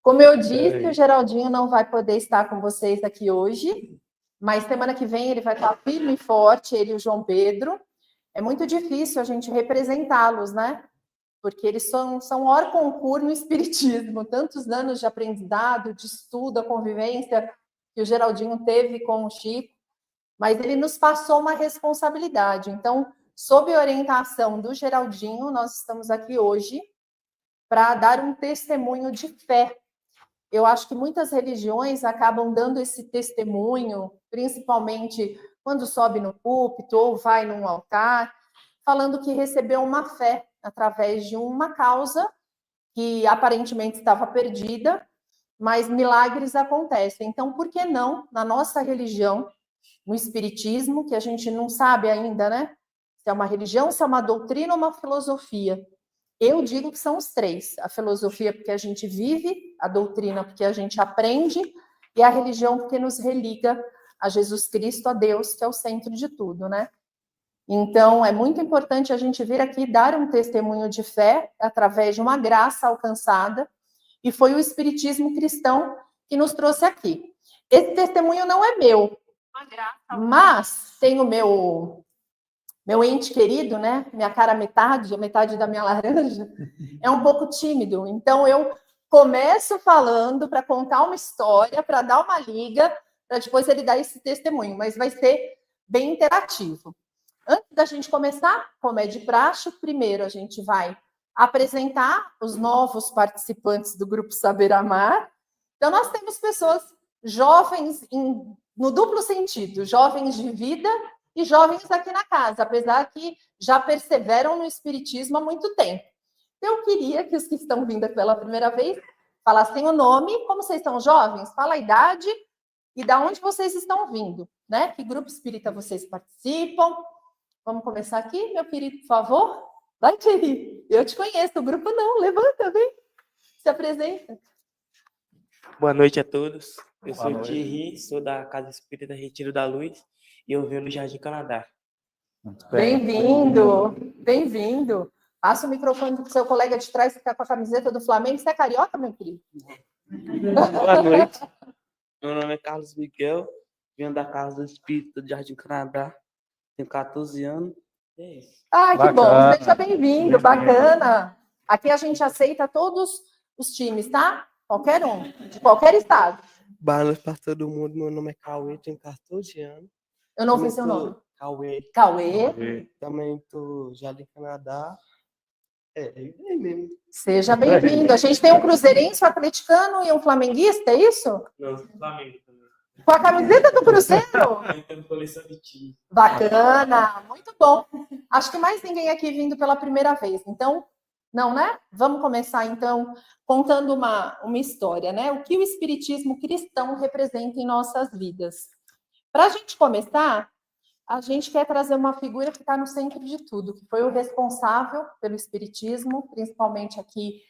Como eu disse, o Geraldinho não vai poder estar com vocês aqui hoje, mas semana que vem ele vai estar firme e forte, ele e o João Pedro. É muito difícil a gente representá-los, né? Porque eles são hors concours no espiritismo, tantos anos de aprendizado, de estudo, a convivência que o Geraldinho teve com o Chico, mas ele nos passou uma responsabilidade. Então, sob a orientação do Geraldinho, nós estamos aqui hoje para dar um testemunho de fé. Eu acho que muitas religiões acabam dando esse testemunho, principalmente quando sobe no púlpito ou vai num altar, falando que recebeu uma fé através de uma causa que aparentemente estava perdida, mas milagres acontecem. Então, por que não, na nossa religião, no espiritismo, que a gente não sabe ainda, né? Se é uma religião, se é uma doutrina ou uma filosofia. Eu digo que são os três. A filosofia porque a gente vive, a doutrina porque a gente aprende, e a religião porque nos religa a Jesus Cristo, a Deus, que é o centro de tudo, né? Então, é muito importante a gente vir aqui dar um testemunho de fé através de uma graça alcançada, e foi o espiritismo cristão que nos trouxe aqui. Esse testemunho não é meu, mas tem o meu ente querido, né? Minha cara metade, a metade da minha laranja, é um pouco tímido. Então, eu começo falando para contar uma história, para dar uma liga, para depois ele dar esse testemunho, mas vai ser bem interativo. Antes da gente começar, como é de praxe, primeiro a gente vai apresentar os novos participantes do Grupo Saber Amar. Então, nós temos pessoas jovens no duplo sentido, jovens de vida e jovens aqui na casa, apesar que já perseveram no espiritismo há muito tempo. Eu queria que os que estão vindo pela primeira vez falassem o nome, como vocês são jovens, fala a idade e da onde vocês estão vindo, né? Que grupo espírita vocês participam? Vamos começar aqui, meu querido, por favor? Vai, Thierry. Eu te conheço, o grupo não. Levanta, vem. Se apresenta. Boa noite a todos. Eu sou o Thierry, sou da Casa Espírita Retiro da Luz e eu venho do Jardim Canadá. Bem-vindo, bem-vindo. Passa o microfone para o seu colega de trás que está com a camiseta do Flamengo. Você é carioca, meu querido? Boa noite. Meu nome é Carlos Miguel, venho da Casa Espírita do Jardim Canadá. Tenho 14 anos. É isso. Ah, que bom. Seja bem-vindo, bacana. Aqui a gente aceita todos os times, tá? Qualquer um, de qualquer estado. Boa noite para todo mundo. Meu nome é Cauê, tenho 14 anos. Eu não ouvi seu nome. Cauê. Cauê. Também estou Jardim Canadá. É mesmo. Seja bem-vindo. A gente tem um cruzeirense, um atleticano e um flamenguista, é isso? Não, Flamengo também. Com a camiseta do Cruzeiro? Eu tenho coleção de time. Bacana, muito bom. Acho que mais ninguém aqui vindo pela primeira vez. Então, não, né? Vamos começar, então, contando uma história, né? O que o espiritismo cristão representa em nossas vidas. Para a gente começar, a gente quer trazer uma figura que está no centro de tudo, que foi o responsável pelo espiritismo, principalmente aqui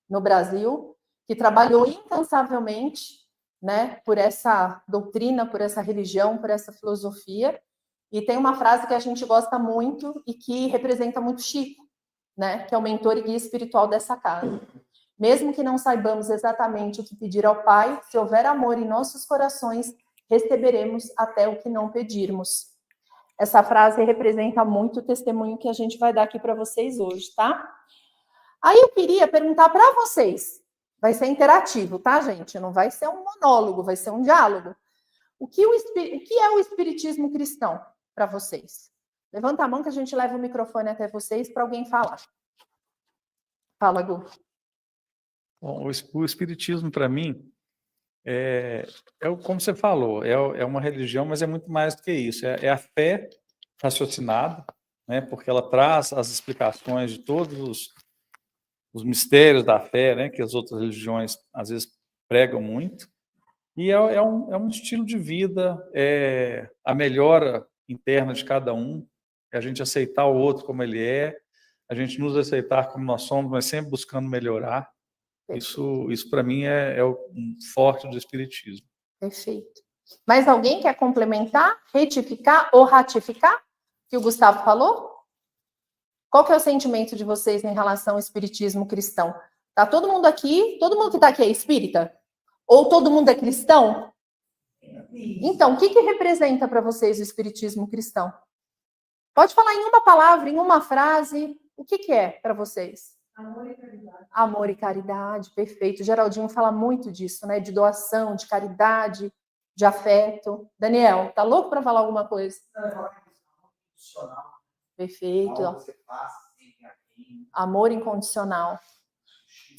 no Brasil, que trabalhou incansavelmente, né, por essa doutrina, por essa religião, por essa filosofia. E tem uma frase que a gente gosta muito e que representa muito Chico, né, que é o mentor e guia espiritual dessa casa. Mesmo que não saibamos exatamente o que pedir ao Pai, se houver amor em nossos corações, receberemos até o que não pedirmos. Essa frase representa muito o testemunho que a gente vai dar aqui para vocês hoje, tá? Aí eu queria perguntar para vocês, vai ser interativo, tá, gente? Não vai ser um monólogo, vai ser um diálogo. O que é o espiritismo cristão para vocês? Levanta a mão que a gente leva o microfone até vocês para alguém falar. Fala, Gu. Bom, o espiritismo, para mim, como você falou, é uma religião, mas é muito mais do que isso. É a fé raciocinada, né, porque ela traz as explicações de todos os mistérios da fé, né, que as outras religiões, às vezes, pregam muito. E é um estilo de vida, a melhora interna de cada um, é a gente aceitar o outro como ele é, a gente nos aceitar como nós somos, mas sempre buscando melhorar. Isso para mim é o forte do espiritismo. Perfeito. Mais alguém quer complementar, retificar ou ratificar o que o Gustavo falou? Qual que é o sentimento de vocês em relação ao espiritismo cristão? Tá todo mundo aqui, todo mundo que está aqui é espírita? Ou todo mundo é cristão? Então, o que representa para vocês o espiritismo cristão? Pode falar em uma palavra, em uma frase. O que é para vocês? Amor e caridade. Amor e caridade, perfeito. O Geraldinho fala muito disso, né? De doação, de caridade, de afeto. Daniel, tá louco para falar alguma coisa? Perfeito. Amor incondicional.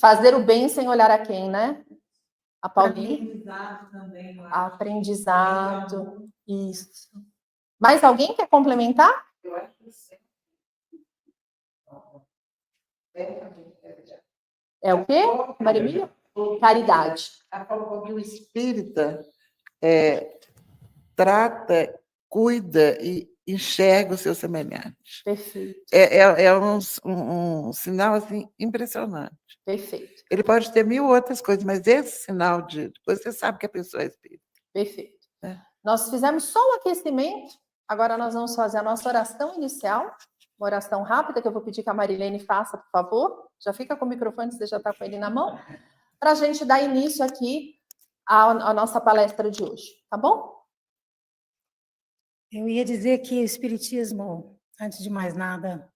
Fazer o bem sem olhar a quem, né? A Paulinha. Aprendizado também. Aprendizado. Isso. Mais alguém quer complementar? Eu acho que sim. É o quê, Marimia? Caridade. A forma que o espírita trata, cuida e enxerga o seu semelhante. Perfeito. É um sinal assim, impressionante. Perfeito. Ele pode ter 1000 outras coisas, mas esse sinal de você sabe que a pessoa é espírita. Perfeito. É. Nós fizemos só um aquecimento, agora nós vamos fazer a nossa oração inicial, uma oração rápida que eu vou pedir que a Marilene faça, por favor. Já fica com o microfone, você já está com ele na mão, para a gente dar início aqui à nossa palestra de hoje, tá bom? Eu ia dizer que o Espiritismo, antes de mais nada,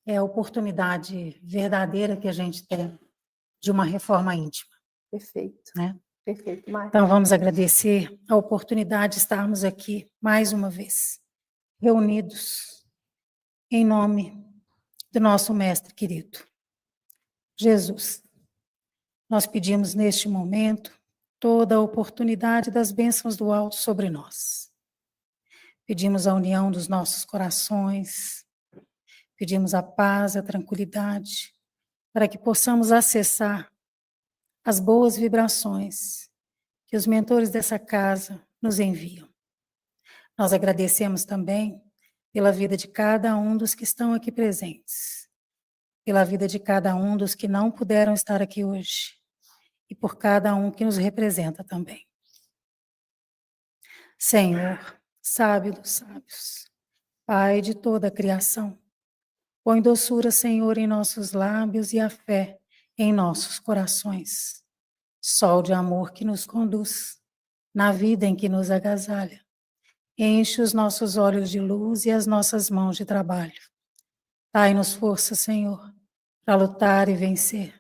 é a oportunidade verdadeira que a gente tem de uma reforma íntima. Perfeito. Né? Perfeito, Mari. Então, vamos agradecer a oportunidade de estarmos aqui mais uma vez, reunidos em nome do nosso Mestre querido, Jesus. Nós pedimos neste momento toda a oportunidade das bênçãos do alto sobre nós. Pedimos a união dos nossos corações, pedimos a paz, a tranquilidade, para que possamos acessar as boas vibrações que os mentores dessa casa nos enviam. Nós agradecemos também pela vida de cada um dos que estão aqui presentes, pela vida de cada um dos que não puderam estar aqui hoje, e por cada um que nos representa também. Senhor, sábio dos sábios, Pai de toda a criação, põe doçura, Senhor, em nossos lábios e a fé em nossos corações. Sol de amor que nos conduz, na vida em que nos agasalha. Enche os nossos olhos de luz e as nossas mãos de trabalho. Dai-nos força, Senhor, para lutar e vencer,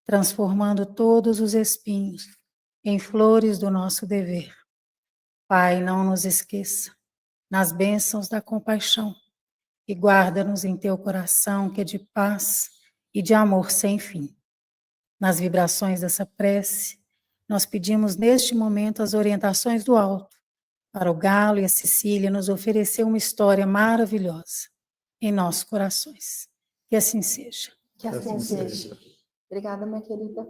transformando todos os espinhos em flores do nosso dever. Pai, não nos esqueça nas bênçãos da compaixão e guarda-nos em teu coração que é de paz e de amor sem fim. Nas vibrações dessa prece, nós pedimos neste momento as orientações do alto para o Galo e a Cecília nos oferecer uma história maravilhosa em nossos corações. Que assim seja. Que assim seja. Obrigada, minha querida.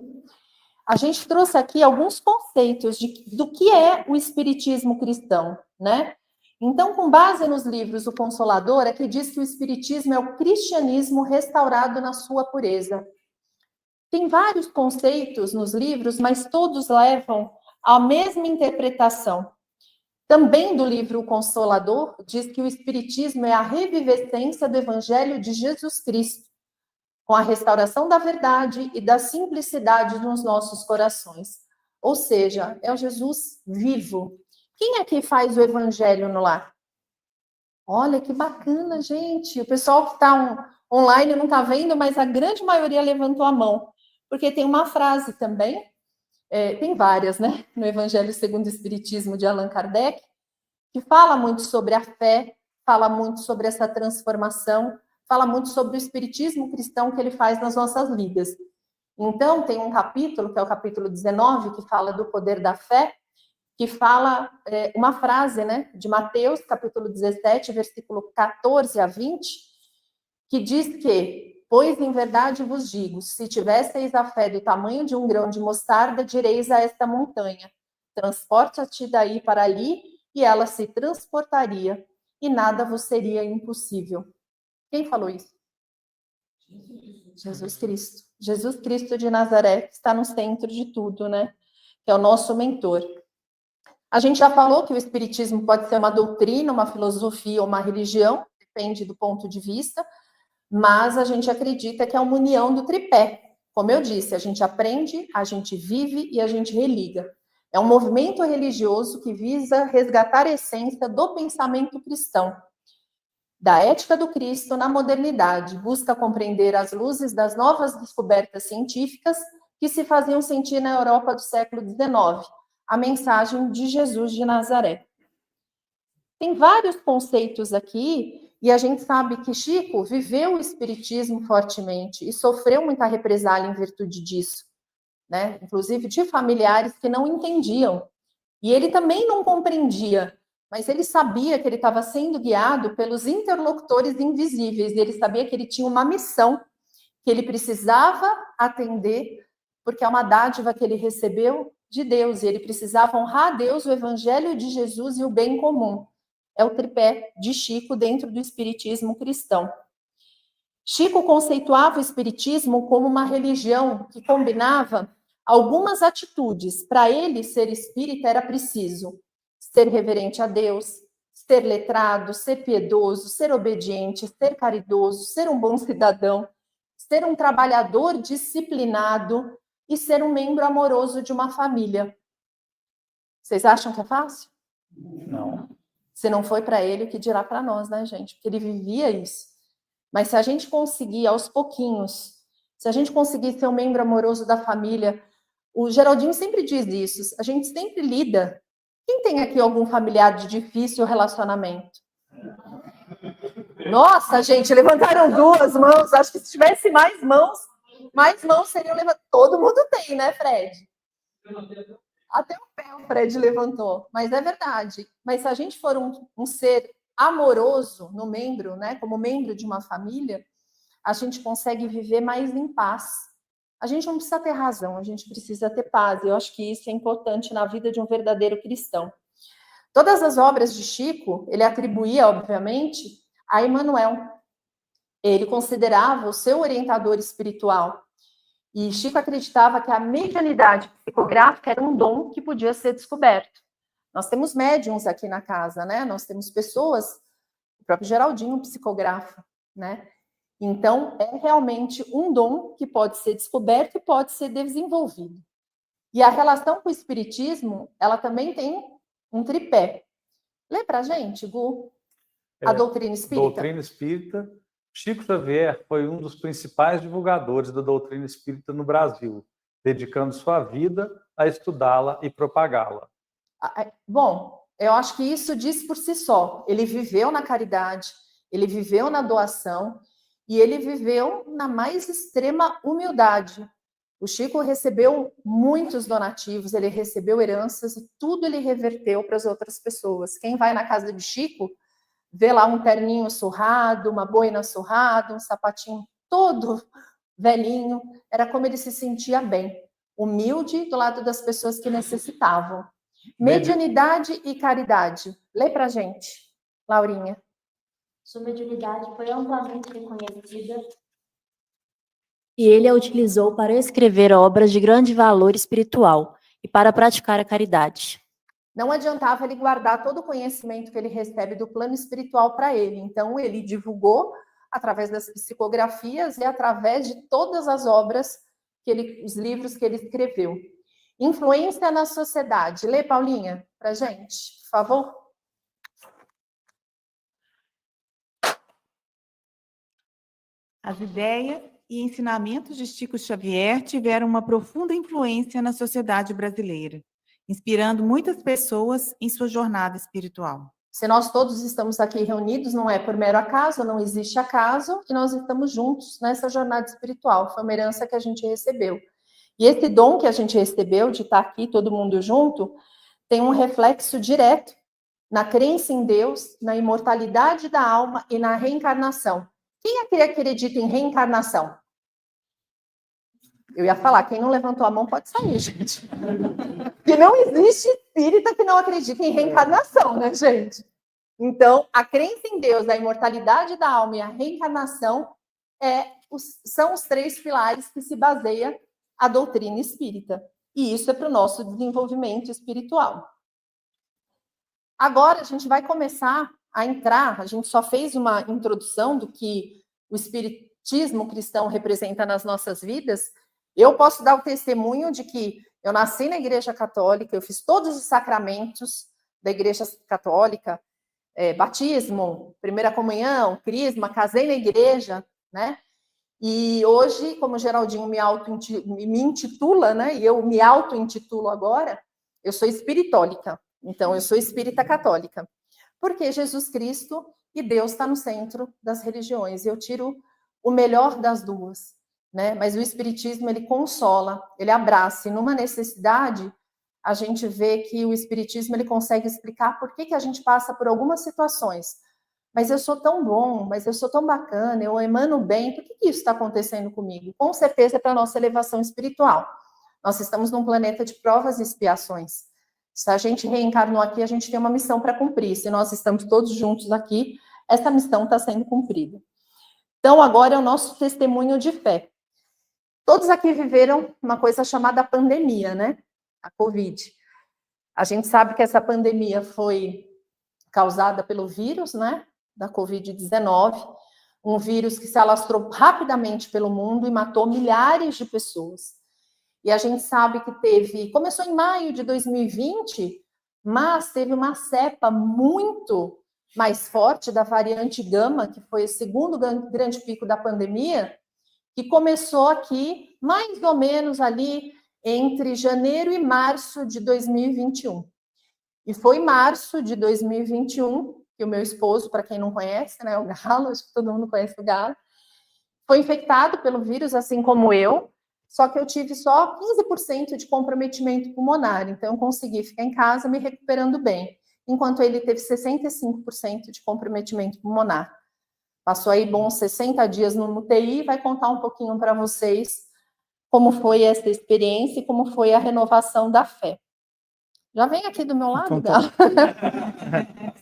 A gente trouxe aqui alguns conceitos do que é o espiritismo cristão, né? Então, com base nos livros O Consolador, aqui diz que o espiritismo é o cristianismo restaurado na sua pureza. Tem vários conceitos nos livros, mas todos levam à mesma interpretação. Também do livro O Consolador, diz que o espiritismo é a revivescência do evangelho de Jesus Cristo, com a restauração da verdade e da simplicidade nos nossos corações. Ou seja, é o Jesus vivo. Quem aqui faz o evangelho no lar? Olha que bacana, gente. O pessoal que está online não está vendo, mas a grande maioria levantou a mão. Porque tem uma frase também, tem várias, né? No Evangelho segundo o Espiritismo de Allan Kardec, que fala muito sobre a fé, fala muito sobre essa transformação, fala muito sobre o espiritismo cristão que ele faz nas nossas vidas. Então, tem um capítulo, que é o capítulo 19, que fala do poder da fé, que fala uma frase, né, de Mateus, capítulo 17, versículo 14 a 20, que diz que, pois em verdade vos digo, se tivesseis a fé do tamanho de um grão de mostarda, direis a esta montanha, transporta-te daí para ali, e ela se transportaria, e nada vos seria impossível. Quem falou isso? Jesus Cristo. Jesus Cristo de Nazaré, que está no centro de tudo, né? Que é o nosso mentor. A gente já falou que o espiritismo pode ser uma doutrina, uma filosofia ou uma religião, depende do ponto de vista, mas a gente acredita que é uma união do tripé, Como eu disse, a gente aprende, a gente vive e a gente religa. É um movimento religioso que visa resgatar a essência do pensamento cristão, da ética do Cristo na modernidade, busca compreender as luzes das novas descobertas científicas que se faziam sentir na Europa do século XIX, a mensagem de Jesus de Nazaré. Tem vários conceitos aqui, e a gente sabe que Chico viveu o espiritismo fortemente e sofreu muita represália em virtude disso, né? Inclusive de familiares que não entendiam. E ele também não compreendia, mas ele sabia que ele estava sendo guiado pelos interlocutores invisíveis, e ele sabia que ele tinha uma missão que ele precisava atender, porque é uma dádiva que ele recebeu de Deus, e ele precisava honrar a Deus, o Evangelho de Jesus e o bem comum. É o tripé de Chico dentro do espiritismo cristão. Chico conceituava o espiritismo como uma religião que combinava algumas atitudes. Para ele, ser espírita era preciso ser reverente a Deus, ser letrado, ser piedoso, ser obediente, ser caridoso, ser um bom cidadão, ser um trabalhador disciplinado e ser um membro amoroso de uma família. Vocês acham que é fácil? Não. Se não foi para ele, o que dirá para nós, né, gente? Porque ele vivia isso. Mas se a gente conseguir, aos pouquinhos, se a gente conseguir ser um membro amoroso da família, o Geraldinho sempre diz isso, a gente sempre lida. Quem tem aqui algum familiar de difícil relacionamento? Nossa, gente, levantaram 2 mãos. Acho que se tivesse mais mãos seriam levantadas. Todo mundo tem, né, Fred? Até o pé o Fred levantou. Mas é verdade. Mas se a gente for um ser amoroso no membro, né, como membro de uma família, a gente consegue viver mais em paz. A gente não precisa ter razão, a gente precisa ter paz. Eu acho que isso é importante na vida de um verdadeiro cristão. Todas as obras de Chico, ele atribuía, obviamente, a Emmanuel. Ele considerava o seu orientador espiritual. E Chico acreditava que a mediunidade psicográfica era um dom que podia ser descoberto. Nós temos médiums aqui na casa, né? Nós temos pessoas, o próprio Geraldinho psicografa, né? Então, é realmente um dom que pode ser descoberto e pode ser desenvolvido. E a relação com o espiritismo, ela também tem um tripé. Lê pra gente, Gu, a doutrina espírita. Doutrina espírita. Chico Xavier foi um dos principais divulgadores da doutrina espírita no Brasil, dedicando sua vida a estudá-la e propagá-la. Bom, eu acho que isso diz por si só. Ele viveu na caridade, ele viveu na doação e ele viveu na mais extrema humildade. O Chico recebeu muitos donativos, ele recebeu heranças e tudo ele reverteu para as outras pessoas. Quem vai na casa de Chico vê lá um terninho surrado, uma boina surrada, um sapatinho todo velhinho. Era como ele se sentia bem, humilde do lado das pessoas que necessitavam. Mediunidade e caridade. Lê pra gente, Laurinha. Sua mediunidade foi amplamente reconhecida e ele a utilizou para escrever obras de grande valor espiritual e para praticar a caridade. Não adiantava ele guardar todo o conhecimento que ele recebe do plano espiritual para ele. Então, ele divulgou através das psicografias e através de todas as obras, os livros que ele escreveu. Influência na sociedade. Lê, Paulinha, pra gente, por favor. As ideias e ensinamentos de Chico Xavier tiveram uma profunda influência na sociedade brasileira, inspirando muitas pessoas em sua jornada espiritual. Se nós todos estamos aqui reunidos, não é por mero acaso, não existe acaso, e nós estamos juntos nessa jornada espiritual. Foi uma herança que a gente recebeu. E esse dom que a gente recebeu de estar aqui todo mundo junto, tem um reflexo direto na crença em Deus, na imortalidade da alma e na reencarnação. Quem aqui acredita em reencarnação? Eu ia falar, quem não levantou a mão pode sair, gente. Porque não existe espírita que não acredita em reencarnação, né, gente? Então, a crença em Deus, a imortalidade da alma e a reencarnação são os 3 pilares que se baseia a doutrina espírita. E isso é para o nosso desenvolvimento espiritual. Agora, a gente vai começar a entrar, a gente só fez uma introdução do que o espiritismo cristão representa nas nossas vidas. Eu posso dar o testemunho de que eu nasci na Igreja Católica, eu fiz todos os sacramentos da Igreja Católica, batismo, primeira comunhão, crisma, casei na igreja, né? E hoje, como o Geraldinho me intitula, né? E eu me auto-intitulo agora, eu sou espiritólica. Então, eu sou espírita católica. Porque Jesus Cristo e Deus está no centro das religiões. Eu tiro o melhor das duas, né? Mas o espiritismo, ele consola, ele abraça. E numa necessidade, a gente vê que o espiritismo, ele consegue explicar por que a gente passa por algumas situações. Mas eu sou tão bom, mas eu sou tão bacana, eu emano bem, por que isso está acontecendo comigo? Com certeza é para a nossa elevação espiritual. Nós estamos num planeta de provas e expiações. Se a gente reencarnou aqui, a gente tem uma missão para cumprir. Se nós estamos todos juntos aqui, essa missão está sendo cumprida. Então, agora é o nosso testemunho de fé. Todos aqui viveram uma coisa chamada pandemia, né? A Covid. A gente sabe que essa pandemia foi causada pelo vírus, né? Da Covid-19, um vírus que se alastrou rapidamente pelo mundo e matou milhares de pessoas. E a gente sabe que começou em maio de 2020, mas teve uma cepa muito mais forte da variante Gama, que foi o segundo grande pico da pandemia, que começou aqui mais ou menos ali entre janeiro e março de 2021. E foi em março de 2021 que o meu esposo, para quem não conhece, né, o Galo, acho que todo mundo conhece o Galo, foi infectado pelo vírus, assim como eu, só que eu tive só 15% de comprometimento pulmonar, então eu consegui ficar em casa me recuperando bem, enquanto ele teve 65% de comprometimento pulmonar. Passou aí bons 60 dias no UTI, vai contar um pouquinho para vocês como foi essa experiência e como foi a renovação da fé. Já vem aqui do meu lado, Galo.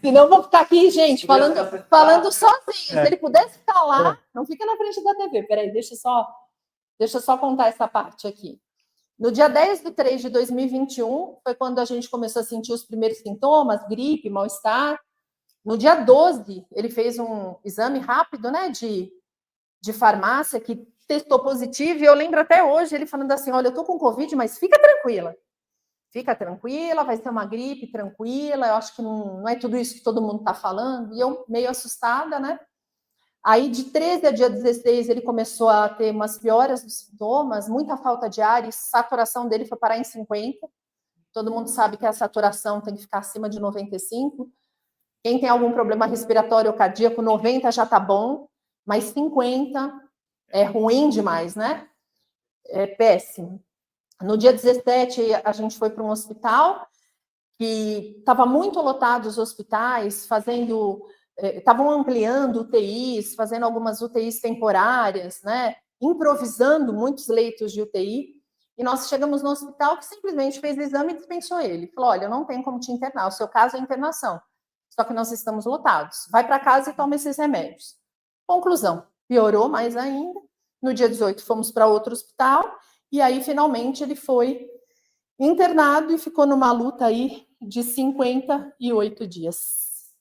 Senão eu vou ficar aqui, gente, falando sozinho. Se ele pudesse ficar lá, não fica na frente da TV. Peraí, deixa eu só contar essa parte aqui. No dia 10/3 de 2021, foi quando a gente começou a sentir os primeiros sintomas, gripe, mal-estar. No dia 12, ele fez um exame rápido, né, de farmácia, que testou positivo, e eu lembro até hoje ele falando assim, olha, eu tô com Covid, mas fica tranquila, vai ser uma gripe tranquila, eu acho que não é tudo isso que todo mundo tá falando, e eu meio assustada, né? Aí, de 13 a dia 16, ele começou a ter umas pioras dos sintomas, muita falta de ar, e a saturação dele foi parar em 50, todo mundo sabe que a saturação tem que ficar acima de 95, quem tem algum problema respiratório ou cardíaco, 90 já tá bom, mas 50 é ruim demais, né? É péssimo. No dia 17, a gente foi para um hospital que estava muito lotado os hospitais, estavam ampliando UTIs, fazendo algumas UTIs temporárias, né? Improvisando muitos leitos de UTI. E nós chegamos no hospital que simplesmente fez exame e dispensou ele. Falou, olha, não tem como te internar, o seu caso é internação. Só que nós estamos lotados. Vai para casa e toma esses remédios. Conclusão, piorou mais ainda. No dia 18, fomos para outro hospital, e aí, finalmente, ele foi internado e ficou numa luta aí de 58 dias.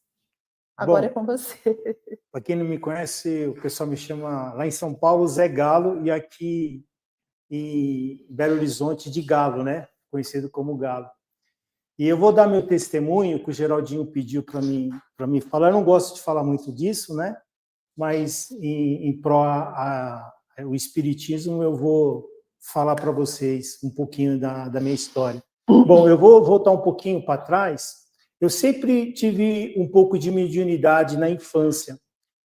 Agora é com você. Para quem não me conhece, o pessoal me chama lá em São Paulo Zé Galo, e aqui em Belo Horizonte de Galo, né? Conhecido como Galo. E eu vou dar meu testemunho, que o Geraldinho pediu para mim falar. Eu não gosto de falar muito disso, né? Mas em pró o espiritismo, eu vou falar para vocês um pouquinho da minha história. Bom, eu vou voltar um pouquinho para trás. Eu sempre tive um pouco de mediunidade na infância.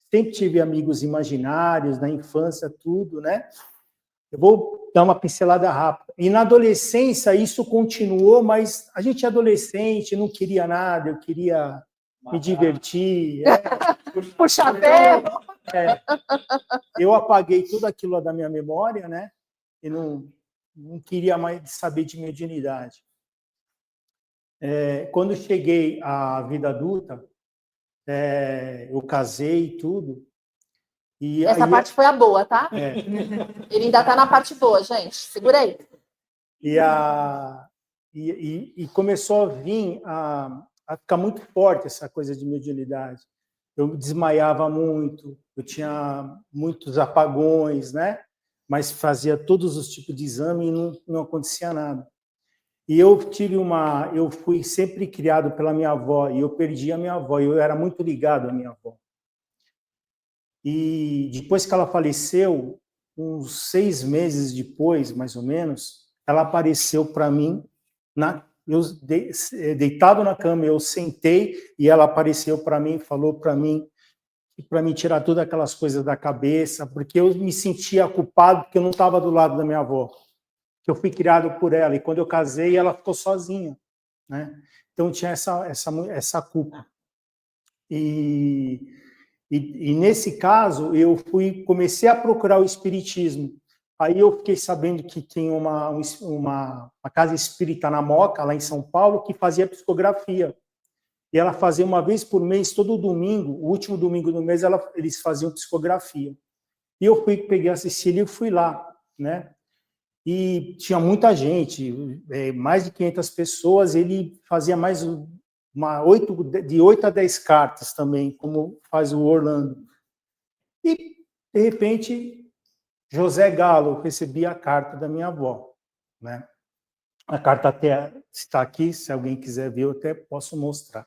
Sempre tive amigos imaginários na infância, tudo, né? Eu vou dar uma pincelada rápida. E na adolescência isso continuou, mas a gente é adolescente, não queria nada, eu queria me divertir. Puxa ferro! Eu apaguei tudo aquilo da minha memória, né? E não queria mais saber de mediunidade. Quando cheguei à vida adulta, eu casei e tudo. E essa aí, parte foi a boa, tá? Ele ainda tá na parte boa, gente. Segura aí. E começou a vir a ficar muito forte essa coisa de mediunidade. Eu desmaiava muito, eu tinha muitos apagões, né? mas fazia todos os tipos de exame e não acontecia nada. E eu fui sempre criado pela minha avó, e eu perdi a minha avó, eu era muito ligado à minha avó. E depois que ela faleceu, uns 6 meses depois, mais ou menos, ela apareceu para mim, deitado na cama, eu sentei, e ela apareceu para mim, falou para mim tirar todas aquelas coisas da cabeça, porque eu me sentia culpado porque eu não estava do lado da minha avó. Que eu fui criado por ela, e quando eu casei, ela ficou sozinha, né? Então tinha essa culpa. E nesse caso, eu comecei a procurar o espiritismo. Aí eu fiquei sabendo que tinha uma casa espírita na Moca, lá em São Paulo, que fazia psicografia. E ela fazia uma vez por mês, todo domingo, o último domingo do mês, eles faziam psicografia. E eu peguei a Cecília e fui lá, né? E tinha muita gente, mais de 500 pessoas, ele fazia mais de 8 a 10 cartas também, como faz o Orlando. E, de repente, José Galo recebia a carta da minha avó, né? A carta até está aqui, se alguém quiser ver, eu até posso mostrar.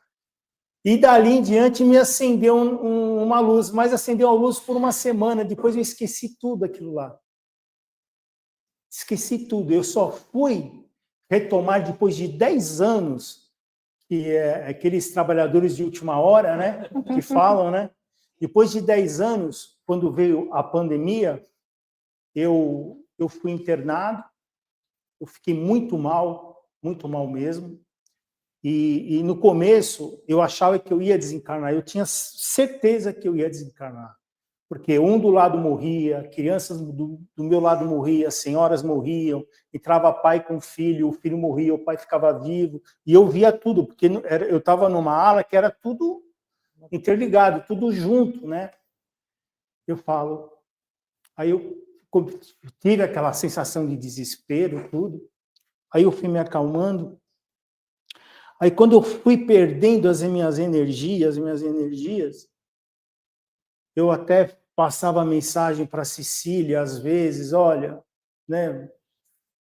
E dali em diante me acendeu uma luz, mas acendeu a luz por uma semana, depois eu esqueci tudo aquilo lá. Esqueci tudo, eu só fui retomar depois de 10 anos, que é aqueles trabalhadores de última hora, né, que falam, né? Depois de 10 anos, quando veio a pandemia, eu fui internado, eu fiquei muito mal mesmo, e no começo eu achava que eu ia desencarnar, eu tinha certeza que eu ia desencarnar. Porque um do lado morria, crianças do meu lado morriam, senhoras morriam, entrava pai com o filho morria, o pai ficava vivo, e eu via tudo, porque eu estava numa ala que era tudo interligado, tudo junto, né? Eu falo, aí eu tive aquela sensação de desespero, tudo, aí eu fui me acalmando, aí quando eu fui perdendo as minhas energias, eu até passava mensagem para Cecília, às vezes, olha, né?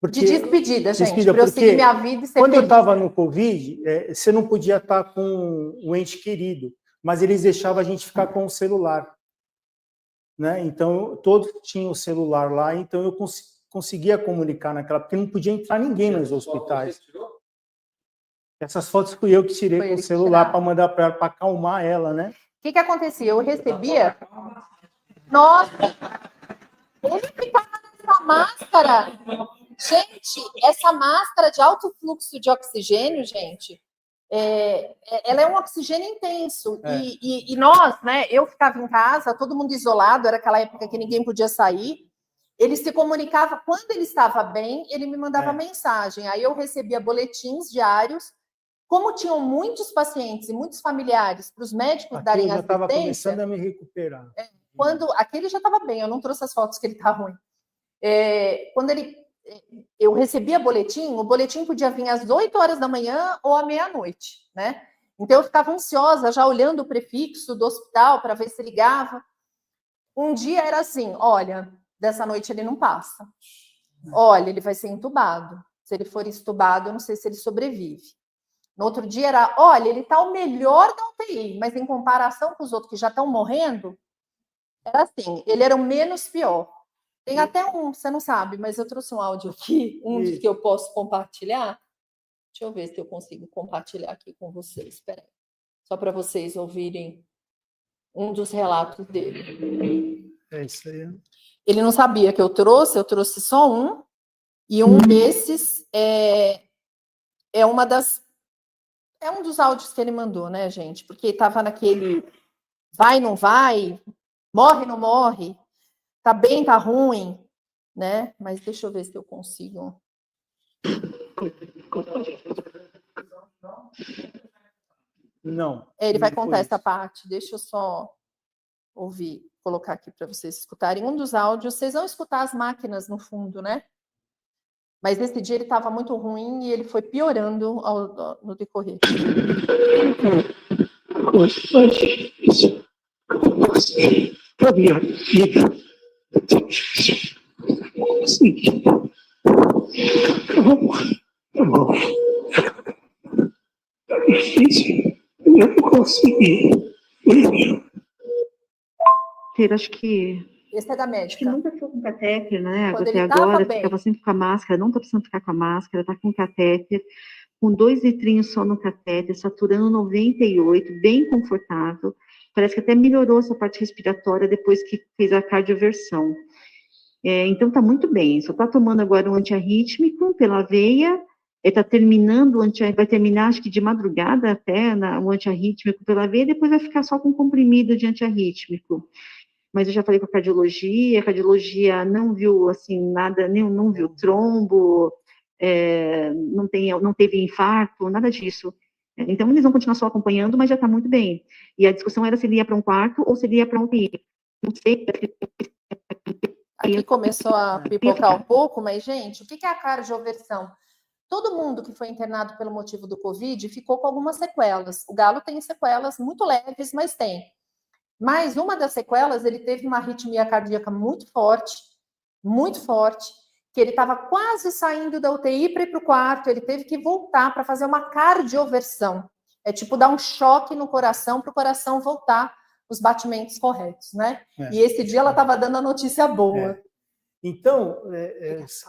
De despedida, gente, despedida, para eu seguir minha vida e ser quando eu feliz. estava no Covid, você não podia estar com um ente querido, mas eles deixavam a gente ficar com o celular, né? Então, todos tinham o celular lá, então eu conseguia comunicar naquela, porque não podia entrar ninguém nos hospitais. Essas fotos fui eu que tirei com o celular para mandar para ela, para acalmar ela, né? O que acontecia? Eu recebia... Nossa! Ele ficava nessa máscara. Gente, essa máscara de alto fluxo de oxigênio, gente, ela é um oxigênio intenso. E nós, né, eu ficava em casa, todo mundo isolado, era aquela época que ninguém podia sair. Ele se comunicava, quando ele estava bem, ele me mandava mensagem. Aí eu recebia boletins diários. Como tinham muitos pacientes e muitos familiares para os médicos Aqui darem eu já estava assistência... começando a me recuperar. Aquele já estava bem, eu não trouxe as fotos que ele está ruim. Quando eu recebia boletim, o boletim podia vir às 8 horas da manhã ou à meia-noite, né? Então eu ficava ansiosa, já olhando o prefixo do hospital para ver se ligava. Um dia era assim, olha, dessa noite ele não passa. Olha, ele vai ser entubado. Se ele for entubado, eu não sei se ele sobrevive. No outro dia era, olha, ele está o melhor da UTI, mas em comparação com os outros que já estão morrendo, era assim, ele era o menos pior. Tem até você não sabe, mas eu trouxe um áudio aqui, dos que eu posso compartilhar. Deixa eu ver se eu consigo compartilhar aqui com vocês, espera aí. Só para vocês ouvirem um dos relatos dele. É isso aí. Ele não sabia que eu trouxe só um, e um desses é um dos áudios que ele mandou, né, gente? Porque estava naquele vai, não vai, morre, não morre, tá bem, tá ruim, né? Mas deixa eu ver se eu consigo. Não. Ele vai contar essa parte, deixa eu só ouvir, colocar aqui para vocês escutarem. Um dos áudios, vocês vão escutar as máquinas no fundo, né? Mas nesse dia ele estava muito ruim e ele foi piorando no decorrer. A minha vida é difícil. consegui. Tá bom. Tá difícil. Eu vou conseguir. Acho que Esse é da Acho que médica. nunca ficou com catéter, né? Quando Até ele tava agora, bem. ficava sempre com a máscara, não tá precisando ficar com a máscara, tá com catéter, com 2 litrinhos só no catéter, saturando 98, bem confortável. Parece que até melhorou essa parte respiratória depois que fez a cardioversão. Então tá muito bem, só tá tomando agora um antiarrítmico pela veia, tá terminando, vai terminar acho que de madrugada até o antiarrítmico pela veia, depois vai ficar só com comprimido de antiarrítmico. Mas eu já falei com a cardiologia não viu, assim, nada, não viu trombo, não teve infarto, nada disso. Então, eles vão continuar só acompanhando, mas já está muito bem. E a discussão era se ele ia para um quarto ou se ele ia para um UTI. Não sei. Aqui começou a pipocar um pouco, mas, gente, o que é a cardioversão? Todo mundo que foi internado pelo motivo do Covid ficou com algumas sequelas. O Galo tem sequelas muito leves, mas tem. Mas uma das sequelas, ele teve uma arritmia cardíaca muito forte, que ele estava quase saindo da UTI para ir para o quarto, ele teve que voltar para fazer uma cardioversão. É tipo dar um choque no coração para o coração voltar os batimentos corretos, né? E esse dia ela estava dando a notícia boa. Então,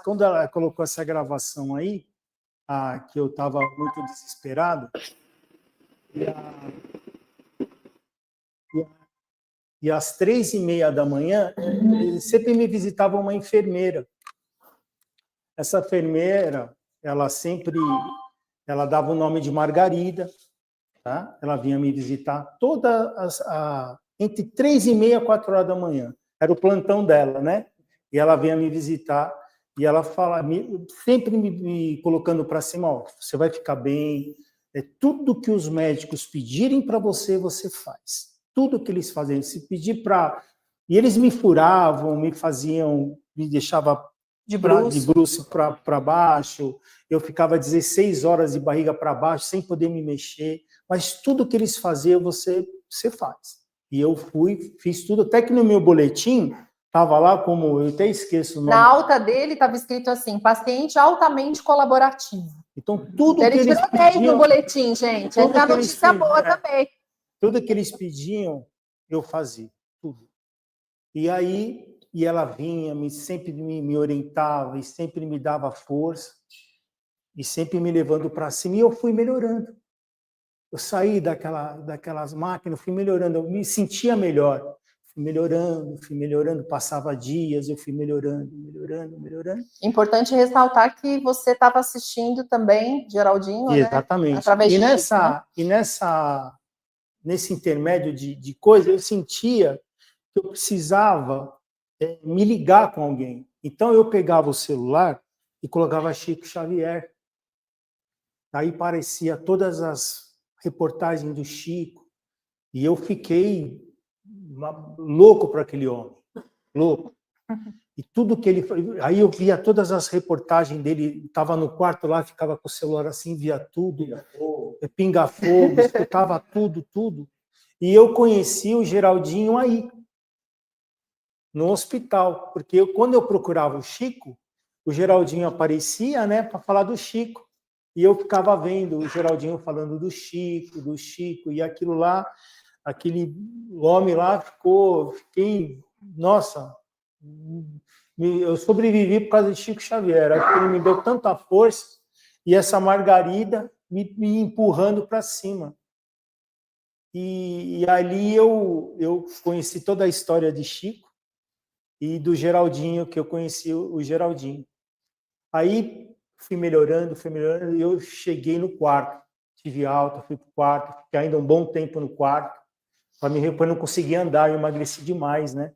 quando ela colocou essa gravação aí, que eu estava muito desesperado, e às 3h30 da manhã, sempre me visitava uma enfermeira. Essa enfermeira, ela dava o nome de Margarida, tá? Ela vinha me visitar entre 3h30 e 4h da manhã. Era o plantão dela, né? E ela vinha me visitar e ela sempre me colocando para cima, ó, você vai ficar bem, tudo que os médicos pedirem para você, você faz. Tudo que eles fazem, se pedir para... E eles me furavam, me deixavam de bruço para baixo, eu ficava 16 horas de barriga para baixo, sem poder me mexer, mas tudo que eles faziam, você faz. E eu fiz tudo, até que no meu boletim, estava lá como, eu até esqueço o nome. Na alta dele estava escrito assim, paciente altamente colaborativo. Então, tudo que eles pediam... no boletim, gente, é uma notícia boa também. Tudo que eles pediam, eu fazia, tudo. E aí, ela vinha, sempre me orientava, e sempre me dava força, e sempre me levando para cima, e eu fui melhorando. Eu saí daquelas máquinas, fui melhorando, eu me sentia melhor. Fui melhorando, passava dias, eu fui melhorando. Importante ressaltar que você estava assistindo também, Geraldinho, exatamente. Né? Através Nesse intermédio de coisa, eu sentia que eu precisava me ligar com alguém. Então, eu pegava o celular e colocava Chico Xavier. Aí parecia todas as reportagens do Chico. E eu fiquei louco para aquele homem. Louco. E tudo que ele... Aí eu via todas as reportagens dele, estava no quarto lá, ficava com o celular assim, via tudo. Pinga-fogo, escutava tudo. E eu conheci o Geraldinho aí, no hospital, porque quando eu procurava o Chico, o Geraldinho aparecia, né, para falar do Chico, e eu ficava vendo o Geraldinho falando do Chico, e aquilo lá, aquele homem lá nossa, eu sobrevivi por causa de Chico Xavier, ele me deu tanta força, e essa Margarida me empurrando para cima. E ali eu conheci toda a história de Chico e do Geraldinho, que eu conheci o Geraldinho. Aí fui melhorando, e eu cheguei no quarto. Tive alta, fui para o quarto, fiquei ainda um bom tempo no quarto. Eu não conseguia andar, eu emagreci demais, né?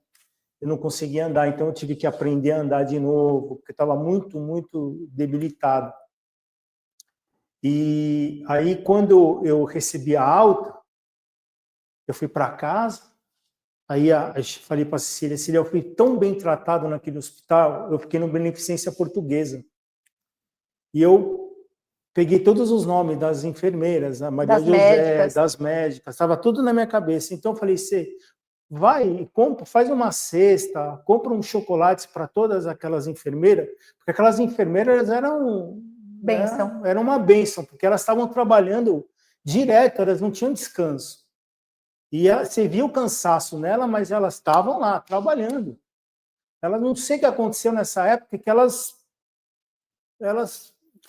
Eu não conseguia andar, então eu tive que aprender a andar de novo, porque estava muito, muito debilitado. E aí, quando eu recebi a alta, eu fui para casa, aí eu falei para a Cecília, eu fui tão bem tratado naquele hospital, eu fiquei no Beneficência Portuguesa. E eu peguei todos os nomes das enfermeiras, a Maria José, das médicas, estava tudo na minha cabeça. Então eu falei, vai e compra, faz uma cesta, compra um chocolate para todas aquelas enfermeiras, porque aquelas enfermeiras eram Bênção. era uma bênção, porque elas estavam trabalhando direto, elas não tinham descanso. E você via o cansaço nela, mas elas estavam lá trabalhando. Elas não sei o que aconteceu nessa época, que elas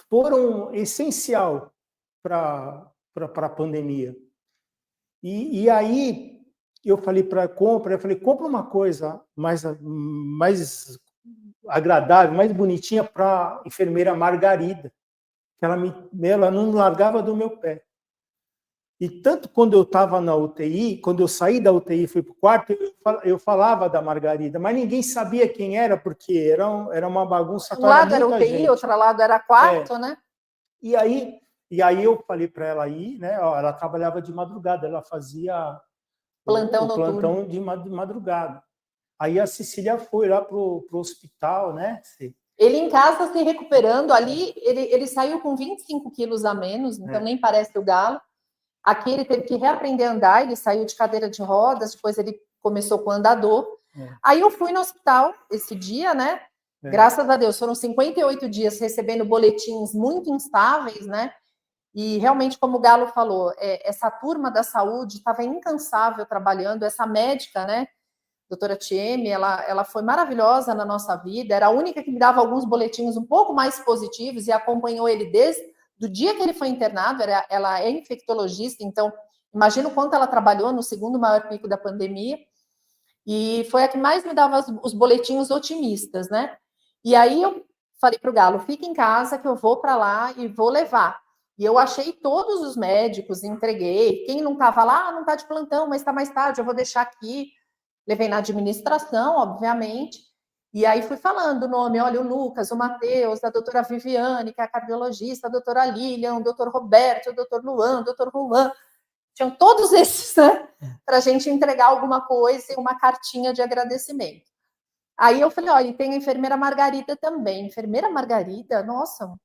foram essencial para a pandemia. E aí eu falei para compra uma coisa mais agradável, mais bonitinha para a enfermeira Margarida, que ela não largava do meu pé. E tanto quando eu estava na UTI, quando eu saí da UTI e fui para o quarto, eu falava da Margarida, mas ninguém sabia quem era, porque era uma bagunça. Um lado era muita UTI, gente. outro lado era quarto, né? E aí eu falei para ela ir, né? Ela trabalhava de madrugada, ela fazia Plantão o noturno. plantão de madrugada. Aí a Cecília foi lá pro hospital, né? Ele em casa se recuperando ali, ele saiu com 25 quilos a menos, então nem parece o Galo. Aqui ele teve que reaprender a andar, ele saiu de cadeira de rodas, depois ele começou com andador. Aí eu fui no hospital esse dia, né? Graças a Deus, foram 58 dias recebendo boletins muito instáveis, né? E realmente, como o Galo falou, essa turma da saúde estava incansável trabalhando, essa médica, né? Doutora Tieme, ela foi maravilhosa na nossa vida, era a única que me dava alguns boletins um pouco mais positivos e acompanhou ele desde do dia que ele foi internado. Ela é infectologista, então imagina o quanto ela trabalhou no segundo maior pico da pandemia, e foi a que mais me dava os boletins otimistas, né? E aí eu falei para o Galo, fica em casa que eu vou para lá e vou levar. E eu achei todos os médicos, entreguei, quem não estava lá, não está de plantão, mas está mais tarde, eu vou deixar aqui. Levei na administração, obviamente, e aí fui falando o nome, olha, o Lucas, o Matheus, a doutora Viviane, que é a cardiologista, a doutora Lilian, o doutor Roberto, o doutor Luan, o doutor Juan, tinham todos esses, né, para a gente entregar alguma coisa e uma cartinha de agradecimento. Aí eu falei, olha, e tem a enfermeira Margarida também. Enfermeira Margarida, nossa,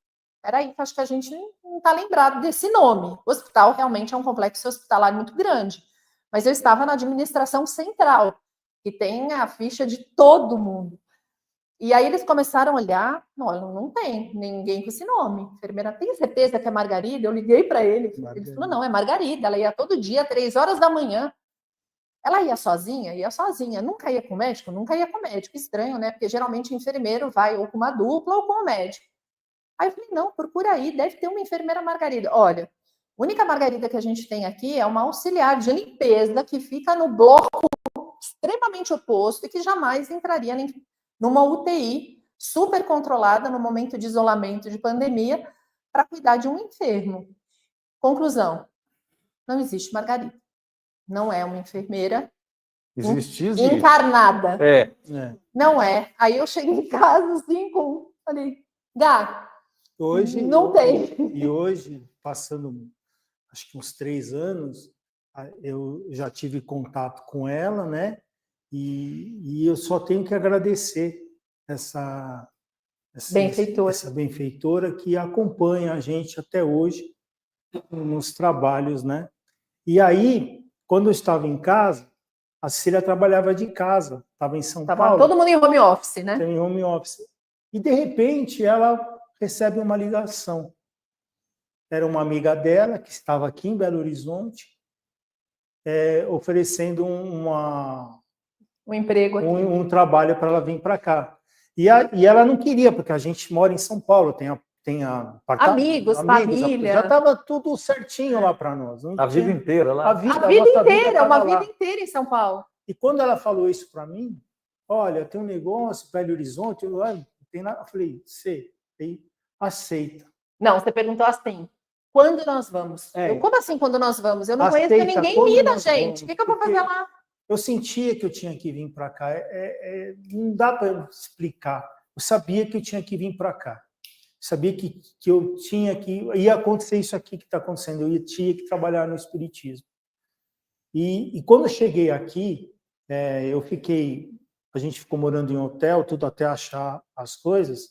peraí, acho que a gente não está lembrado desse nome. O hospital realmente é um complexo hospitalar muito grande, mas eu estava na administração central, que tem a ficha de todo mundo. E aí eles começaram a olhar, não tem ninguém com esse nome. Enfermeira, tem certeza que é Margarida? Eu liguei para ele, ele falou, não, é Margarida, ela ia todo dia, 3 horas da manhã. Ela ia sozinha? Ia sozinha. Nunca ia com o médico? Nunca ia com o médico. Estranho, né? Porque geralmente o enfermeiro vai ou com uma dupla ou com o médico. Aí eu falei, não, procura aí, deve ter uma enfermeira Margarida. Olha, a única Margarida que a gente tem aqui é uma auxiliar de limpeza que fica no bloco extremamente oposto e que jamais entraria numa UTI super controlada no momento de isolamento de pandemia para cuidar de um enfermo. Conclusão, não existe Margarida. Não é uma enfermeira encarnada. Não é. Aí eu cheguei em casa assim, falei, Gá, hoje não tem. E hoje, passando acho que uns 3 anos, eu já tive contato com ela, né? E eu só tenho que agradecer essa benfeitora que acompanha a gente até hoje nos trabalhos, né? E aí, quando eu estava em casa, a Cecília trabalhava de casa, estava em São Paulo. Todo mundo em home office, né? Em home office. E, de repente, ela recebe uma ligação. Era uma amiga dela, que estava aqui em Belo Horizonte, oferecendo um emprego aqui. Um trabalho para ela vir para cá. E ela não queria, porque a gente mora em São Paulo, tem amigos, família. Já estava tudo certinho lá para nós. Vida inteira lá. A vida inteira, uma vida inteira em São Paulo. E quando ela falou isso para mim, olha, tem um negócio, Belo Horizonte, eu falei, você aceita. Não, você perguntou assim, quando nós vamos? Como assim quando nós vamos? Eu não conheço ninguém em Minas, gente. O que eu vou fazer lá? Eu sentia que eu tinha que vir para cá. Não dá para explicar. Eu sabia que eu tinha que vir para cá. Eu sabia que eu tinha que... Ia acontecer isso aqui que está acontecendo. Eu tinha que trabalhar no espiritismo. E quando eu cheguei aqui, a gente ficou morando em hotel, tudo até achar as coisas.